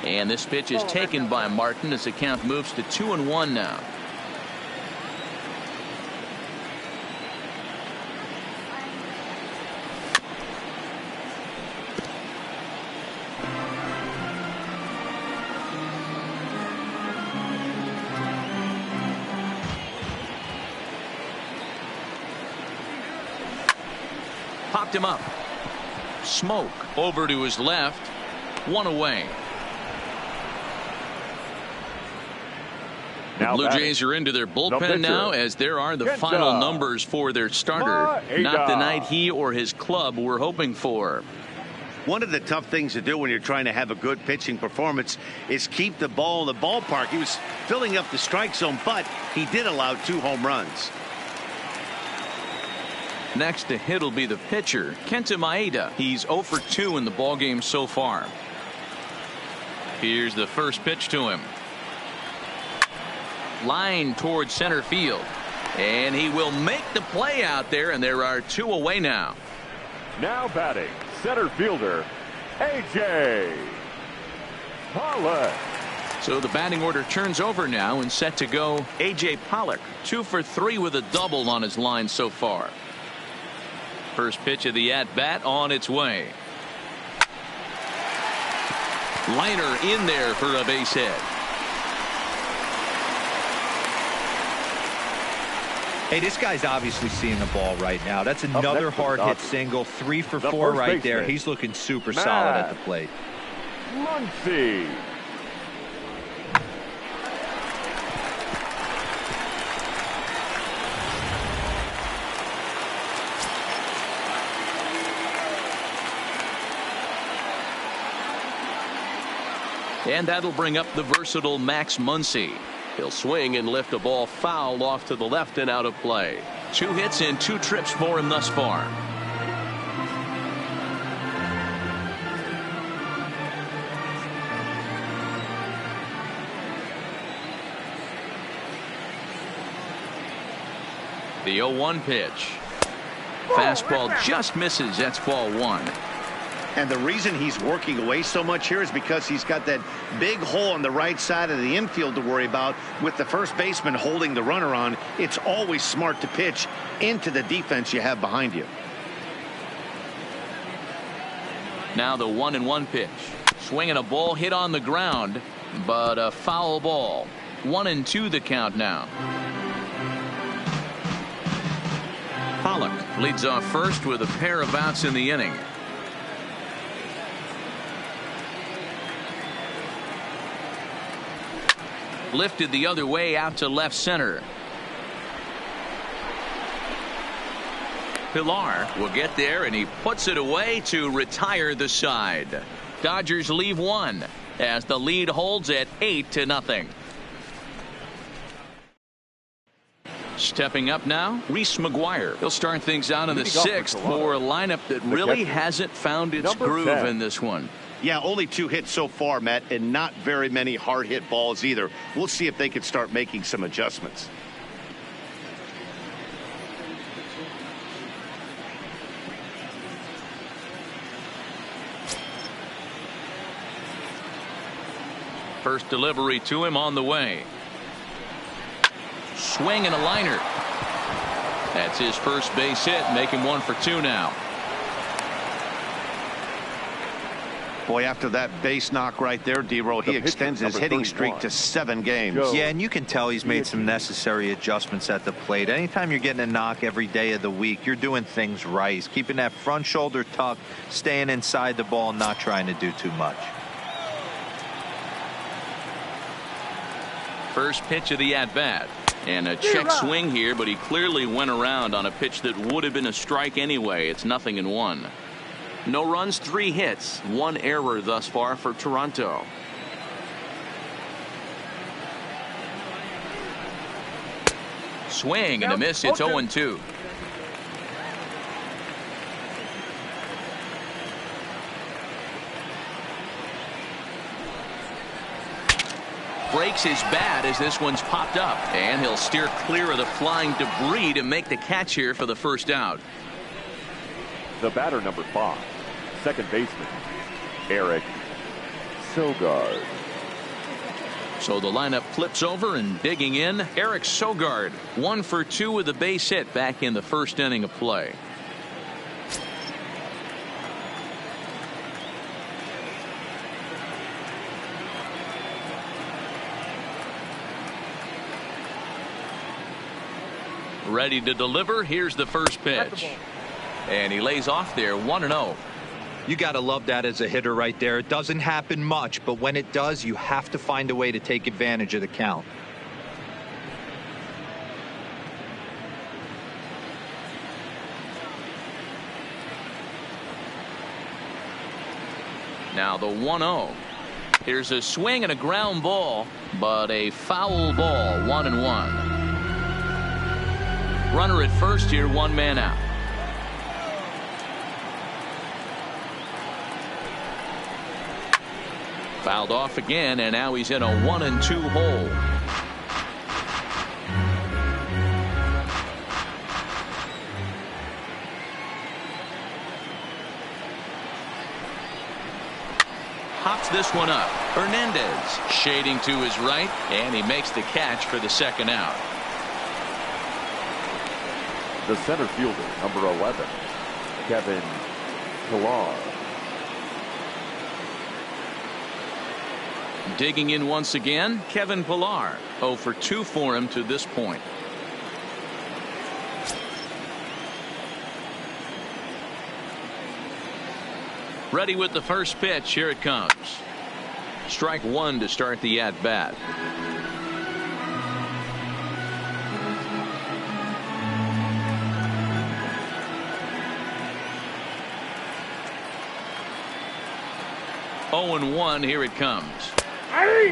And this pitch is taken by Martin as the count moves to 2-1 now. Popped him up. Smoak over to his left. One away. The Blue Jays are into their bullpen now, as there are the final numbers for their starter. Not the night he or his club were hoping for. One of the tough things to do when you're trying to have a good pitching performance is keep the ball in the ballpark. He was filling up the strike zone, but he did allow 2 home runs. Next to hit will be the pitcher, Kenta Maeda. He's 0 for 2 in the ballgame so far. Here's the first pitch to him. Line towards center field. And he will make the play out there, and there are 2 away now. Now batting, center fielder, A.J. Pollock. So the batting order turns over now and set to go A.J. Pollock. 2 for 3 with a double on his line so far. First pitch of the at-bat on its way. Liner in there for a base hit. Hey, this guy's obviously seeing the ball right now. That's another hard hit single. 3 for 4 right there. He's looking super solid at the plate. Muncy. And that'll bring up the versatile Max Muncy. He'll swing and lift a ball foul off to the left and out of play. 2 hits and 2 trips for him thus far. The 0-1 pitch. Fastball just misses. That's ball 1. And the reason he's working away so much here is because he's got that big hole on the right side of the infield to worry about. With the first baseman holding the runner on, it's always smart to pitch into the defense you have behind you. Now the 1-1 pitch. Swinging a ball hit on the ground, but a foul ball. 1-2 the count now. Pollock leads off first with a pair of outs in the inning. Lifted the other way out to left center. Pilar will get there, and he puts it away to retire the side. Dodgers leave 1 as the lead holds at 8-0. Stepping up now, Reese McGuire. He'll start things out in the 6th for a lineup that really hasn't found its groove in this one. Yeah, only 2 hits so far, Matt, and not very many hard hit balls either. We'll see if they can start making some adjustments. First delivery to him on the way. Swing and a liner. That's his first base hit, making 1 for 2 now. Boy, after that base knock right there, D-Roll, he extends his hitting streak to 7 games. Yeah, and you can tell he's made some necessary adjustments at the plate. Anytime you're getting a knock every day of the week, you're doing things right. He's keeping that front shoulder tucked, staying inside the ball, and not trying to do too much. First pitch of the at-bat. And a check swing here, but he clearly went around on a pitch that would have been a strike anyway. It's 0-1. No runs, 3 hits, 1 error thus far for Toronto. Swing and a miss. It's 0-2. Breaks his bat as this one's popped up, and he'll steer clear of the flying debris to make the catch here for the first out. The batter, number 5, second baseman, Eric Sogard. So the lineup flips over, and digging in, Eric Sogard. 1 for 2 with a base hit back in the first inning of play. Ready to deliver. Here's the first pitch. And he lays off there, 1-0. You got to love that as a hitter right there. It doesn't happen much, but when it does, you have to find a way to take advantage of the count. Now the 1-0. Here's a swing and a ground ball, but a foul ball, 1-1. Runner at first here, 1 man out. Fouled off again, and now he's in a 1-2 hole. Hops this one up. Hernandez shading to his right, and he makes the catch for the second out. The center fielder, number 11, Kevin Pollock. Digging in once again, Kevin Pollock. 0 for 2 for him to this point. Ready with the first pitch. Here it comes. Strike 1 to start the at-bat. Oh, and 1. Here it comes.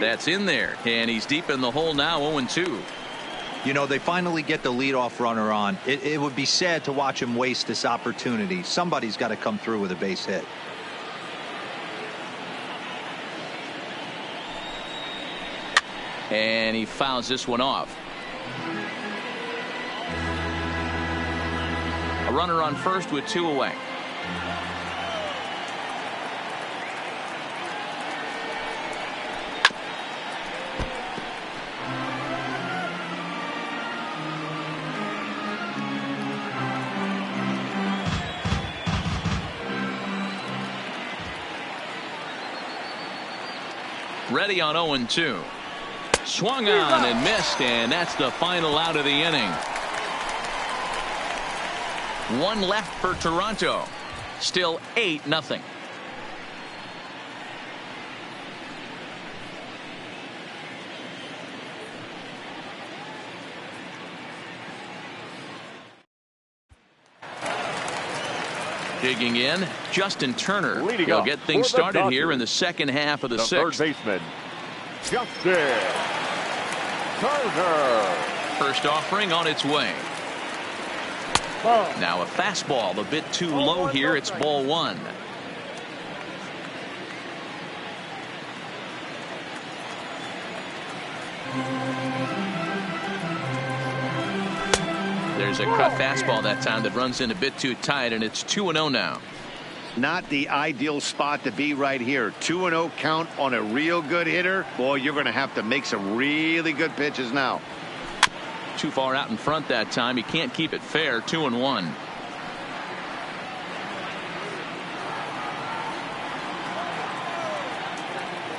That's in there, and he's deep in the hole now. 0-2. You know, they finally get the leadoff runner on. It would be sad to watch him waste this opportunity. Somebody's got to come through with a base hit. And he fouls this one off. A runner on first with 2 away. Ready on 0-2. Swung on and missed, and that's the final out of the inning. 1 left for Toronto. Still 8-0. Digging in, Justin Turner. He'll get things started here in the second half of the 6th. Third baseman, Justin Turner. First offering on its way. Now a fastball a bit too low here. It's ball 1. There's a cut fastball that time that runs in a bit too tight, and it's 2-0 now. Not the ideal spot to be right here. 2-0 count on a real good hitter. Boy, you're going to have to make some really good pitches now. Too far out in front that time. He can't keep it fair. 2-1.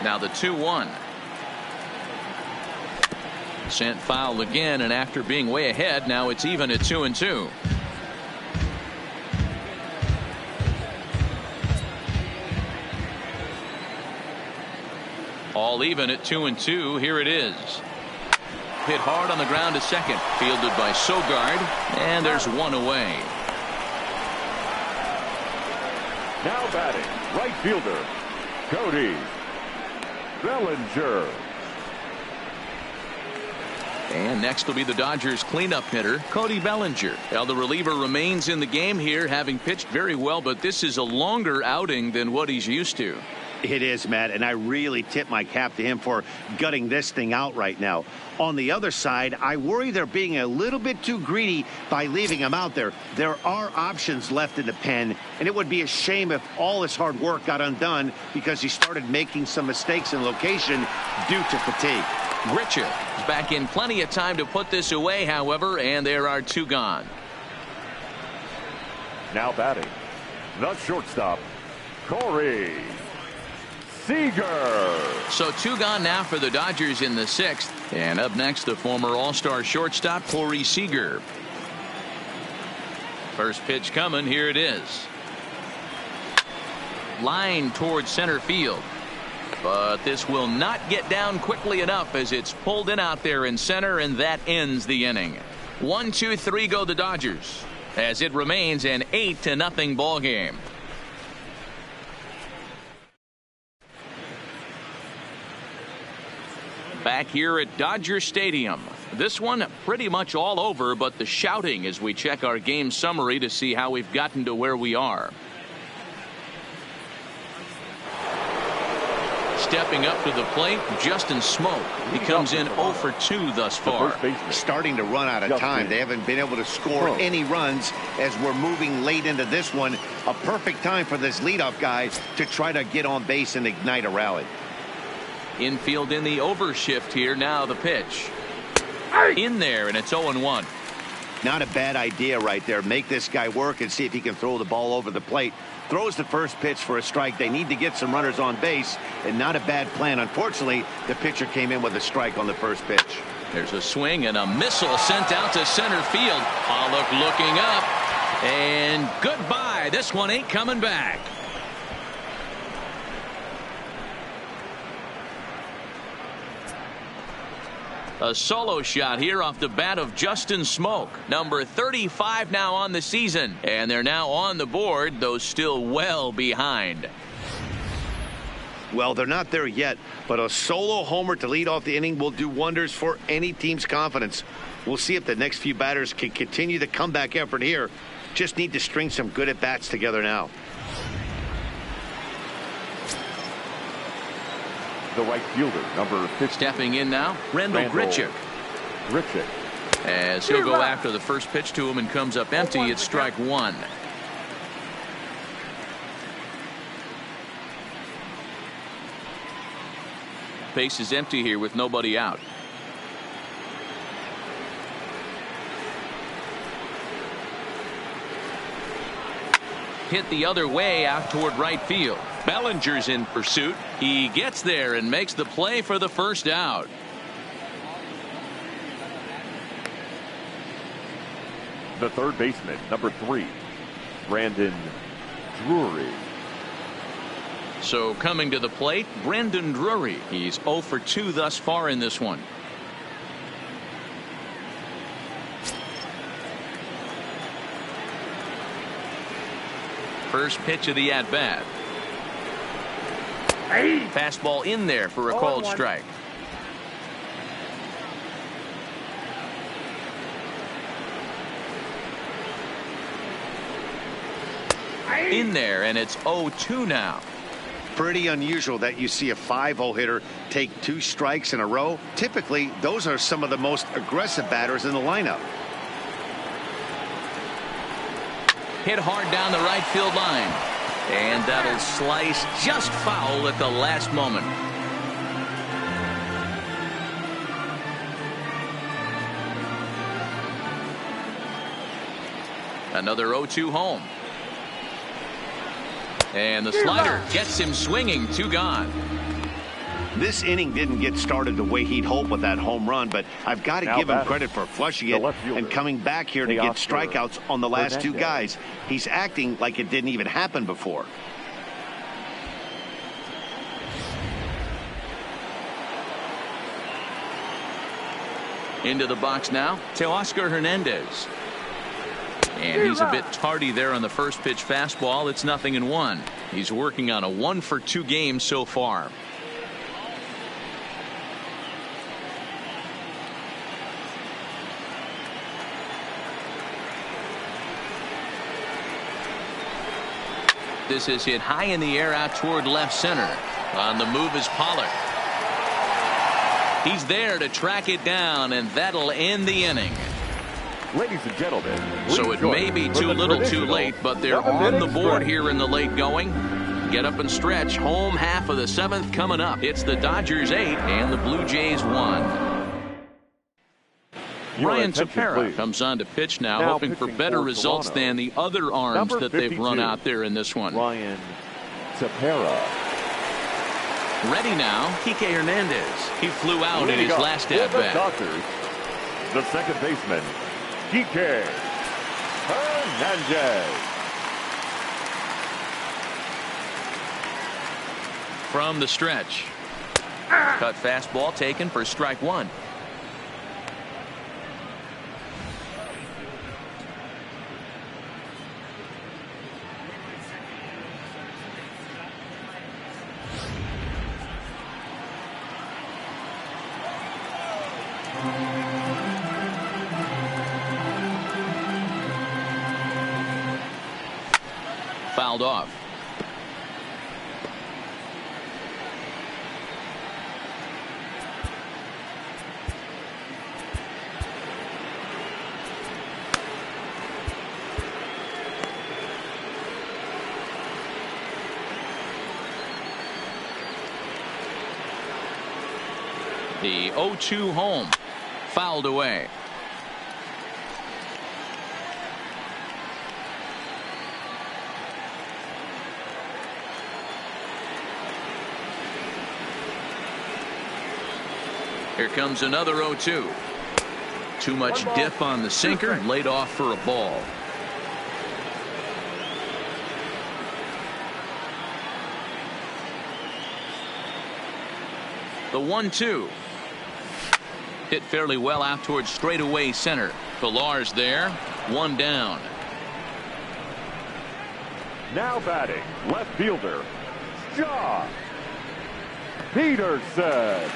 Now the 2-1. Sent foul again, and after being way ahead, now it's even at 2-2. All even at 2-2. Here it is. Hit hard on the ground to second. Fielded by Sogard, and there's 1 away. Now batting, right fielder, Cody Bellinger. And next will be the Dodgers cleanup hitter, Cody Bellinger. Now the reliever remains in the game here, having pitched very well, but this is a longer outing than what he's used to. It is, Matt, and I really tip my cap to him for gutting this thing out right now. On the other side, I worry they're being a little bit too greedy by leaving him out there. There are options left in the pen, and it would be a shame if all his hard work got undone because he started making some mistakes in location due to fatigue. Grichuk is back in plenty of time to put this away, however, and there are 2 gone. Now batting, the shortstop, Corey Seager. So 2 gone now for the Dodgers in the 6th. And up next, the former All-Star shortstop, Corey Seager. First pitch coming. Here it is. Line towards center field. But this will not get down quickly enough as it's pulled in out there in center, and that ends the inning. 1-2-3 go the Dodgers as it remains an 8-0 ball game. Back here at Dodger Stadium. This one pretty much all over, but the shouting as we check our game summary to see how we've gotten to where we are. Stepping up to the plate, Justin Smoak. He comes in 0 for 2 thus far. Starting to run out of time. They haven't been able to score any runs as we're moving late into this one. A perfect time for this leadoff guy to try to get on base and ignite a rally. Infield in the overshift here. Now the pitch. In there, and it's 0-1. Not a bad idea right there. Make this guy work and see if he can throw the ball over the plate. Throws the first pitch for a strike. They need to get some runners on base, and not a bad plan. Unfortunately, the pitcher came in with a strike on the first pitch. There's a swing and a missile sent out to center field. Pollock looking up, and goodbye. This one ain't coming back. A solo shot here off the bat of Justin Smoak, number 35 now on the season, and they're now on the board, though still well behind. Well, they're not there yet, but a solo homer to lead off the inning will do wonders for any team's confidence. We'll see if the next few batters can continue the comeback effort here. Just need to string some good at-bats together now. The right fielder, number 15. Stepping in now, Randall Grichuk. As he'll go after the first pitch to him and comes up empty. It's strike 1. Base is empty here with nobody out. Hit the other way out toward right field. Bellinger's in pursuit. He gets there and makes the play for the first out. The third baseman, number 3, Brandon Drury. So coming to the plate, Brandon Drury. He's 0 for 2 thus far in this one. First pitch of the at-bat. Fastball in there for a called strike. In there, and it's 0-2 now. Pretty unusual that you see a 5-0 hitter take 2 strikes in a row. Typically, those are some of the most aggressive batters in the lineup. Hit hard down the right field line. And that'll slice just foul at the last moment. Another 0-2 home. And the slider gets him swinging. 2 gone. This inning didn't get started the way he'd hoped with that home run, but I've got to give him credit for flushing it and coming back here to get strikeouts on the last 2 guys. He's acting like it didn't even happen before. Into the box now, Teoscar Hernandez. And he's a bit tardy there on the first pitch fastball. It's 0-1. He's working on a 1 for 2 game so far. This is hit high in the air out toward left center. On the move is Pollock. He's there to track it down, and that'll end the inning. Ladies and gentlemen, So it may be too little too late, but they're on the board here in the late going. Get up and stretch. Home half of the 7th coming up. It's the Dodgers 8 and the Blue Jays 1. Ryan Tepera comes on to pitch now hoping for better results than the other arms that they've run out there in this one. Ryan Tepera. Ready now, Kike Hernandez. He flew out in his last at-bat. The second baseman, Kike Hernandez. From the stretch. Cut fastball taken for strike 1. Fouled off. The 0-2 home. Fouled away. Here comes another 0-2. Too much dip on the sinker, laid off for a ball. The 1-2. Hit fairly well out towards straightaway center. Pillar's there. 1 down. Now batting, left fielder, Josh Peterson.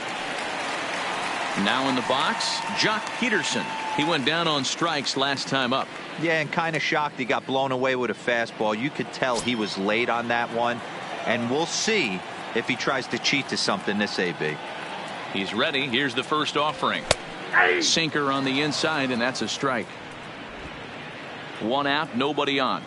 Now in the box, Jock Peterson. He went down on strikes last time up. Yeah, and kind of shocked he got blown away with a fastball. You could tell he was late on that one. And we'll see if he tries to cheat to something this AB. He's ready. Here's the first offering. Sinker on the inside, and that's a strike. 1 out, nobody on.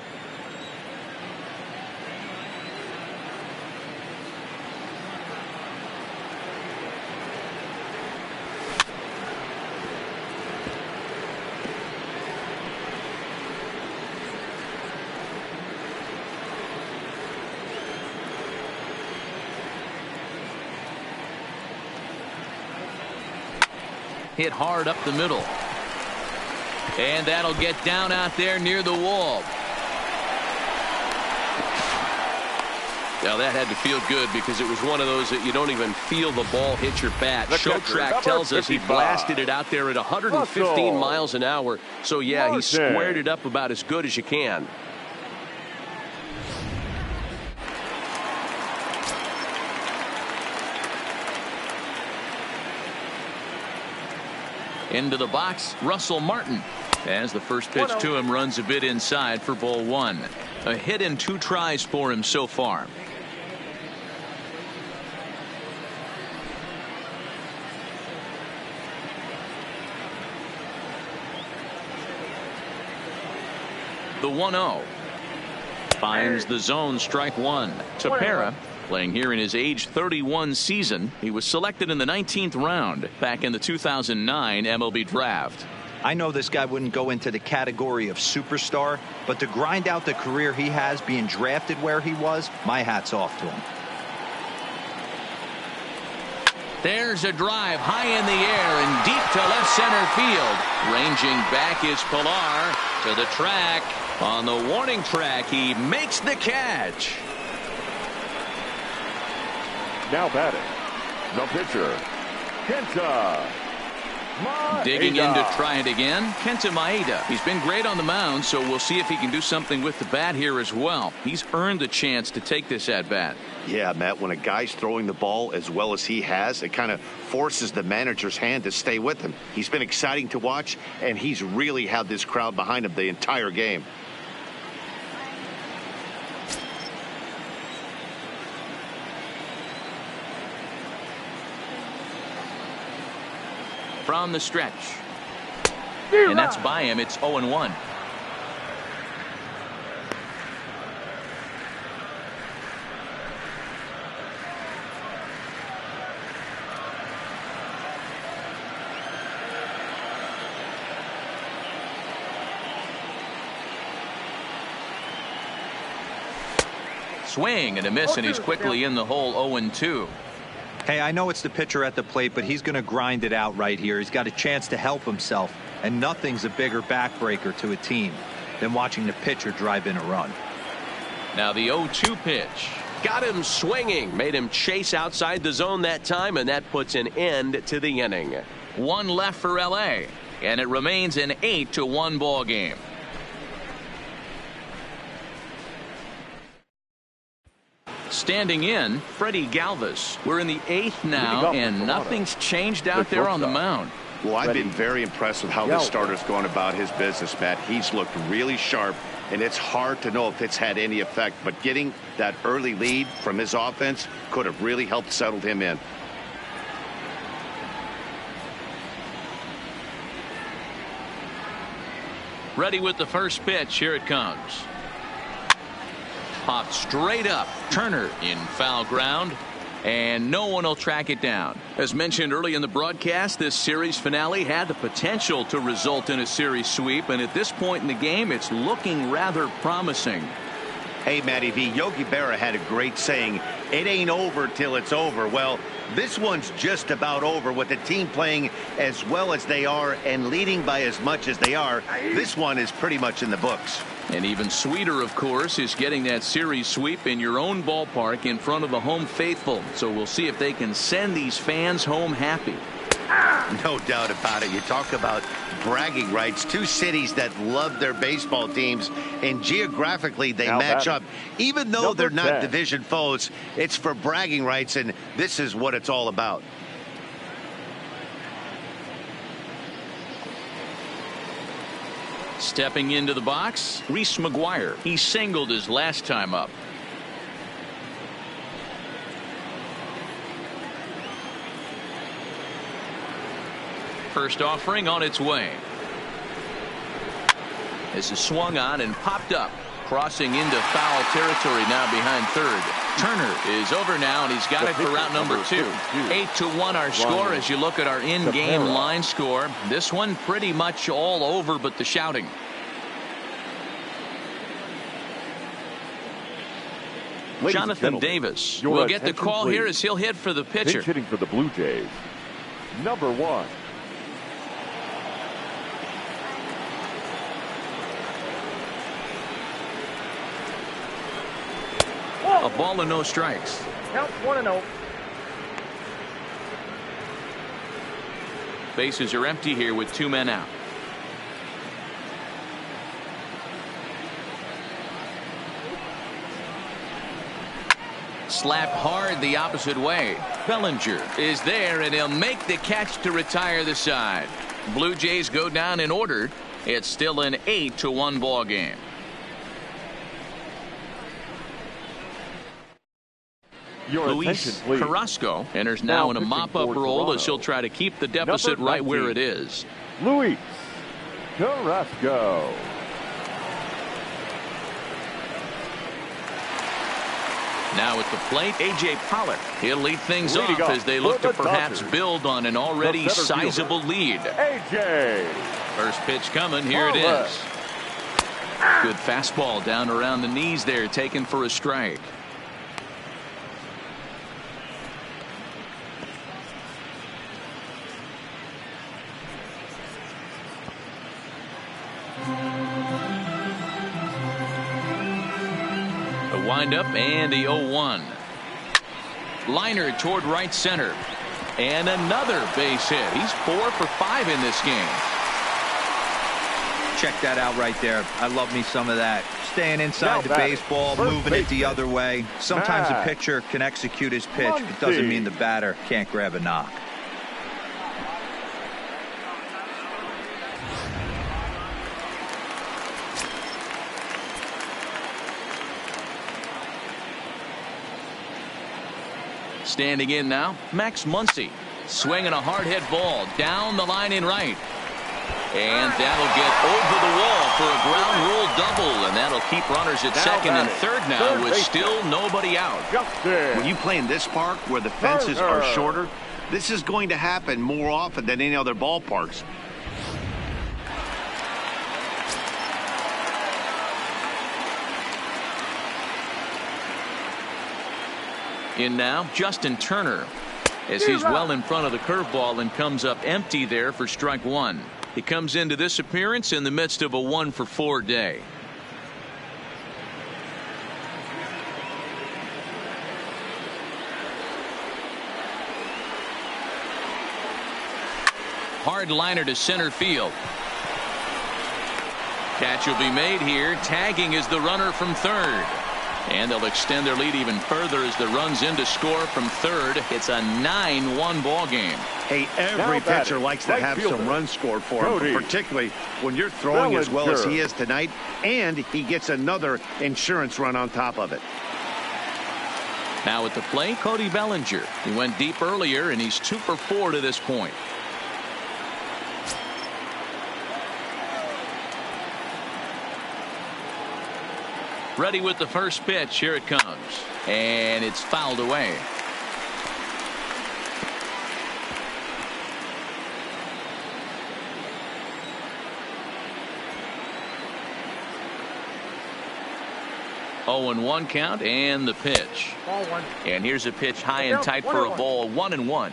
Hit hard up the middle. And that'll get down out there near the wall. Now that had to feel good because it was one of those that you don't even feel the ball hit your bat. Show track tells us he blasted it out there at 115 miles an hour. So yeah, he squared it up about as good as you can. Into the box, Russell Martin. As the first pitch to him runs a bit inside for ball 1. A hit and 2 tries for him so far. The 1-0. Finds the zone, strike 1. Tepera, playing here in his age 31 season. He was selected in the 19th round back in the 2009 MLB draft. I know this guy wouldn't go into the category of superstar, but to grind out the career he has being drafted where he was, my hat's off to him. There's a drive high in the air and deep to left center field. Ranging back is Pillar to the track. On the warning track, he makes the catch. Now batting, the pitcher, Kenta Maeda. Digging in to try it again, Kenta Maeda. He's been great on the mound, so we'll see if he can do something with the bat here as well. He's earned the chance to take this at bat. Yeah, Matt, when a guy's throwing the ball as well as he has, it kind of forces the manager's hand to stay with him. He's been exciting to watch, and he's really had this crowd behind him the entire game. from the stretch. And that's by him. It's 0-1. Swing and a miss, and he's quickly in the hole. 0-2. Hey, I know it's the pitcher at the plate, but he's going to grind it out right here. He's got a chance to help himself, and nothing's a bigger backbreaker to a team than watching the pitcher drive in a run. Now the 0-2 pitch. Got him swinging, made him chase outside the zone that time, and that puts an end to the inning. One left for LA, and it remains an 8-1 ball game. Standing in, Freddy Galvis. We're in the 8th now, and nothing's changed out there on the mound. Well, I've been very impressed with how this starter's going about his business, Matt. He's looked really sharp, and it's hard to know if it's had any effect, but getting that early lead from his offense could have really helped settle him in. Ready with the first pitch. Here it comes. Popped straight up. Turner in foul ground, and no one will track it down. As mentioned early in the broadcast, this series finale had the potential to result in a series sweep, and at this point in the game, it's looking rather promising. Hey, Matty V, Yogi Berra had a great saying, it ain't over till it's over. Well, this one's just about over with the team playing as well as they are and leading by as much as they are. This one is pretty much in the books. And even sweeter, of course, is getting that series sweep in your own ballpark in front of the home faithful. So we'll see if they can send these fans home happy. No doubt about it. You talk about bragging rights. Two cities that love their baseball teams, and geographically they match up. Even though they're not division foes, it's for bragging rights, and this is what it's all about. Stepping into the box, Reese McGuire. He singled his last time up. First offering on its way. This is swung on and popped up. Crossing into foul territory now behind third. Turner is over now, and he's got it for route number 2. 8-1 our score as you look at our in-game line score. This one pretty much all over but the shouting. Jonathan Davis will get the call here as he'll hit for the pitcher. Pinch hitting for the Blue Jays, number 1. A ball and no strikes. Count 1-0. Bases are empty here with 2 men out. Slapped hard the opposite way. Bellinger is there, and he'll make the catch to retire the side. Blue Jays go down in order. It's still an 8-1 ball game. Luis Carrasco enters now in a mop-up role as he'll try to keep the deficit right where it is. Luis Carrasco. Now at the plate, A.J. Pollock. He'll lead things off as they look to perhaps build on an already sizable lead. A.J. First pitch coming. Here it is. Good fastball down around the knees there, taken for a strike. Windup and the 0-1. Liner toward right center. And another base hit. He's 4 for 5 in this game. Check that out right there. I love me some of that. Staying inside the baseball, moving it the other way. Sometimes a pitcher can execute his pitch, but doesn't mean the batter can't grab a knock. Standing in now, Max Muncy. Swinging a hard hit ball down the line in right. And that'll get over the wall for a ground rule double, and that'll keep runners at second and third now with still nobody out. When you play in this park where the fences are shorter, this is going to happen more often than any other ballparks. In now, Justin Turner, as he's well in front of the curveball and comes up empty there for strike one. He comes into this appearance in the midst of a 1-for-4 day. Hard liner to center field. Catch will be made here. Tagging is the runner from third. And they'll extend their lead even further as the runs in to score from third. It's a 9-1 ball game. Hey, every pitcher likes to have some runs scored for him, particularly when you're throwing as well as he is tonight, and he gets another insurance run on top of it. Now at the plate, Cody Bellinger. He went deep earlier, and he's 2-for-4 to this point. Ready with the first pitch. Here it comes. And it's fouled away. Oh, and 1 count and the pitch. Ball one. And here's a pitch high and tight for a ball. 1-1.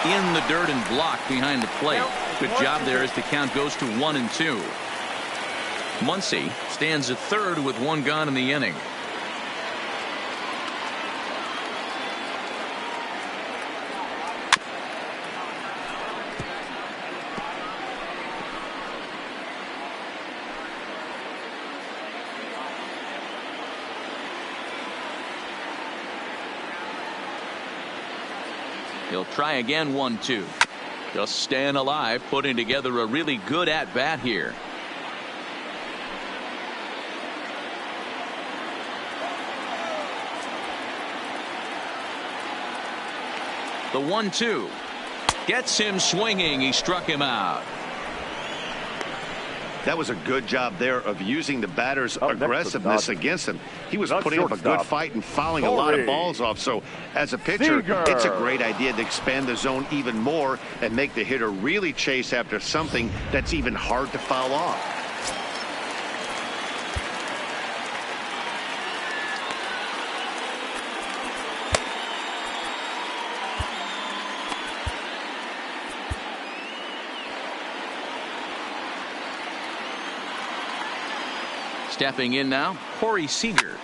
In the dirt and blocked behind the plate. Good job there as the count goes to 1-2. Muncy stands at third with 1 gone in the inning. He'll try again. 1-2. Just staying alive, putting together a really good at bat here. The 1-2 gets him swinging. He struck him out. That was a good job there of using the batter's aggressiveness against him. He was putting up a good fight and fouling a lot of balls off. So as a pitcher, it's a great idea to expand the zone even more and make the hitter really chase after something that's even hard to foul off. Stepping in now, Corey Seager.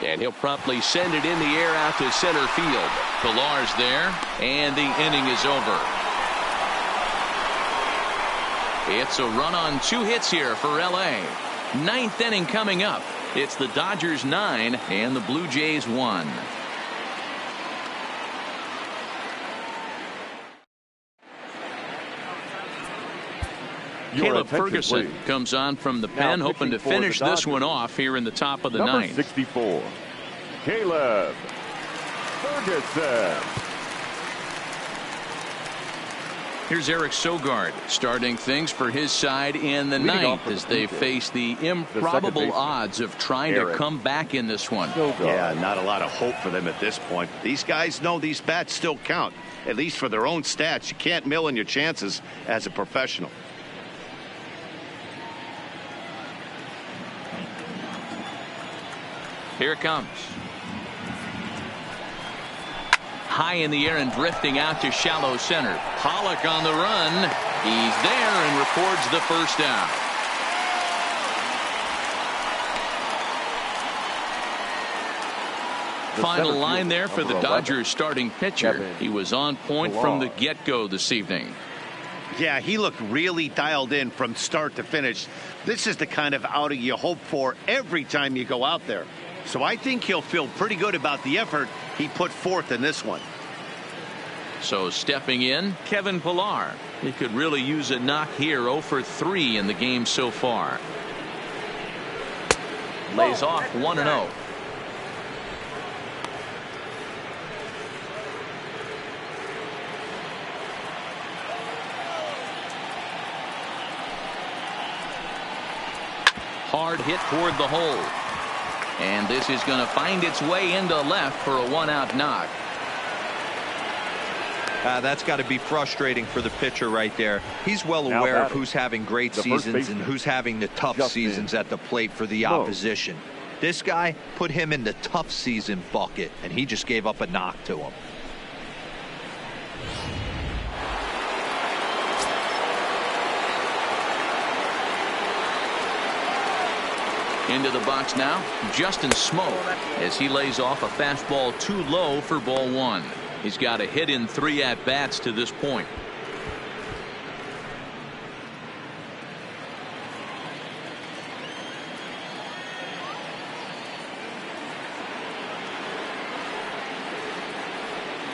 And he'll promptly send it in the air out to center field. Pillar's there, and the inning is over. It's a run on 2 hits here for L.A. 9th inning coming up. It's the Dodgers 9 and the Blue Jays 1. Caleb Ferguson comes on from the pen, hoping to finish this one off here in the top of the ninth. 64, Caleb Ferguson. Here's Eric Sogard starting things for his side in the ninth as they face the improbable odds of trying to come back in this one. Yeah, not a lot of hope for them at this point. These guys know these bats still count, at least for their own stats. You can't mill in your chances as a professional. Here it comes. High in the air and drifting out to shallow center. Pollock on the run. He's there and records the first out. Final line there for the Dodgers starting pitcher. He was on point from the get-go this evening. Yeah, he looked really dialed in from start to finish. This is the kind of outing you hope for every time you go out there. So I think he'll feel pretty good about the effort he put forth in this one. So stepping in, Kevin Pillar. He could really use a knock here. 0 for 3 in the game so far. Lays off 1-0. Hard hit toward the hole. And this is going to find its way into left for a 1-out knock. That's got to be frustrating for the pitcher right there. He's well aware of who's having great seasons and who's having the tough seasons at the plate for the opposition. This guy put him in the tough season bucket, and he just gave up a knock to him. Into the box now, Justin Smoak, as he lays off a fastball too low for ball 1. He's got a hit in 3 at-bats to this point.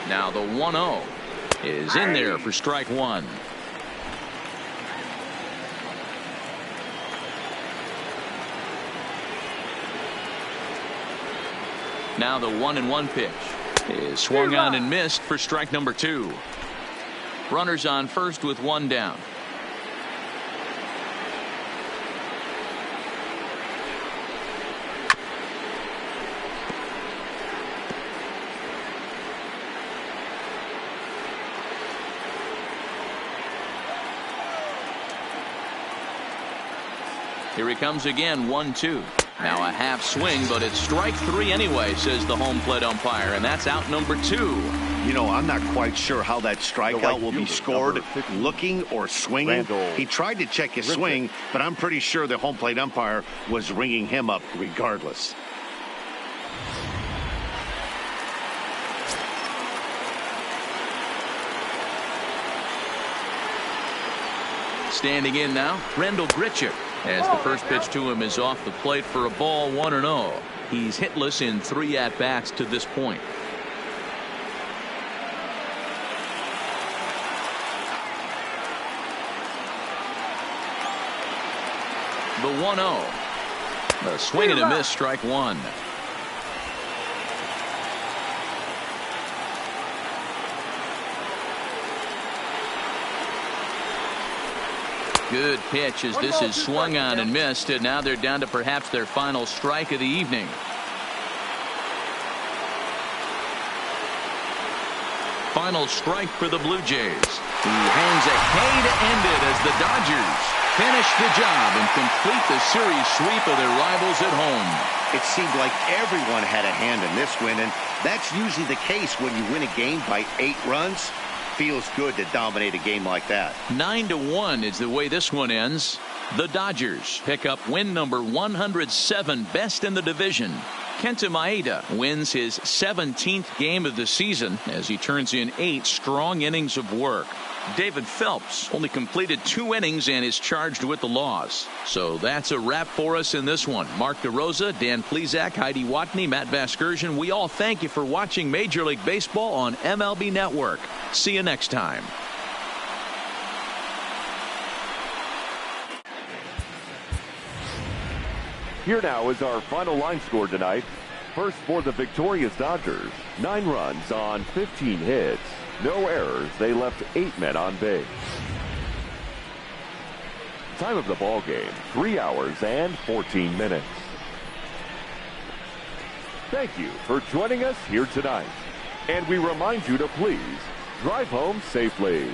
Now the 1-0 is in there for strike 1. Now the 1-1 pitch is swung on and missed for strike number 2. Runners on first with 1 down. Here he comes again, 1-2. Now a half swing, but it's strike 3 anyway, says the home plate umpire, and that's out number 2. You know, I'm not quite sure how that strikeout will be scored, looking or swinging. He tried to check his swing, but I'm pretty sure the home plate umpire was ringing him up regardless. Standing in now, Randall Grichuk, as the first pitch to him is off the plate for a ball, 1-0. He's hitless in 3 at-bats to this point. The 1-0. The swing and a miss, strike 1. Good pitch as this is swung on and missed, and now they're down to perhaps their final strike of the evening. Final strike for the Blue Jays. He hangs a K to end it as the Dodgers finish the job and complete the series sweep of their rivals at home. It seemed like everyone had a hand in this win, and that's usually the case when you win a game by 8 runs. Feels good to dominate a game like that. 9-1 is the way this one ends. The Dodgers pick up win number 107, best in the division. Kenta Maeda wins his 17th game of the season as he turns in 8 strong innings of work. David Phelps only completed 2 innings and is charged with the loss. So that's a wrap for us in this one. Mark DeRosa, Dan Plesac, Heidi Watney, Matt Vasgersian. We all thank you for watching Major League Baseball on MLB Network. See you next time. Here now is our final line score tonight. First for the victorious Dodgers, 9 runs on 15 hits. No errors. They left 8 men on base. Time of the ball game, 3 hours and 14 minutes. Thank you for joining us here tonight. And we remind you to please drive home safely.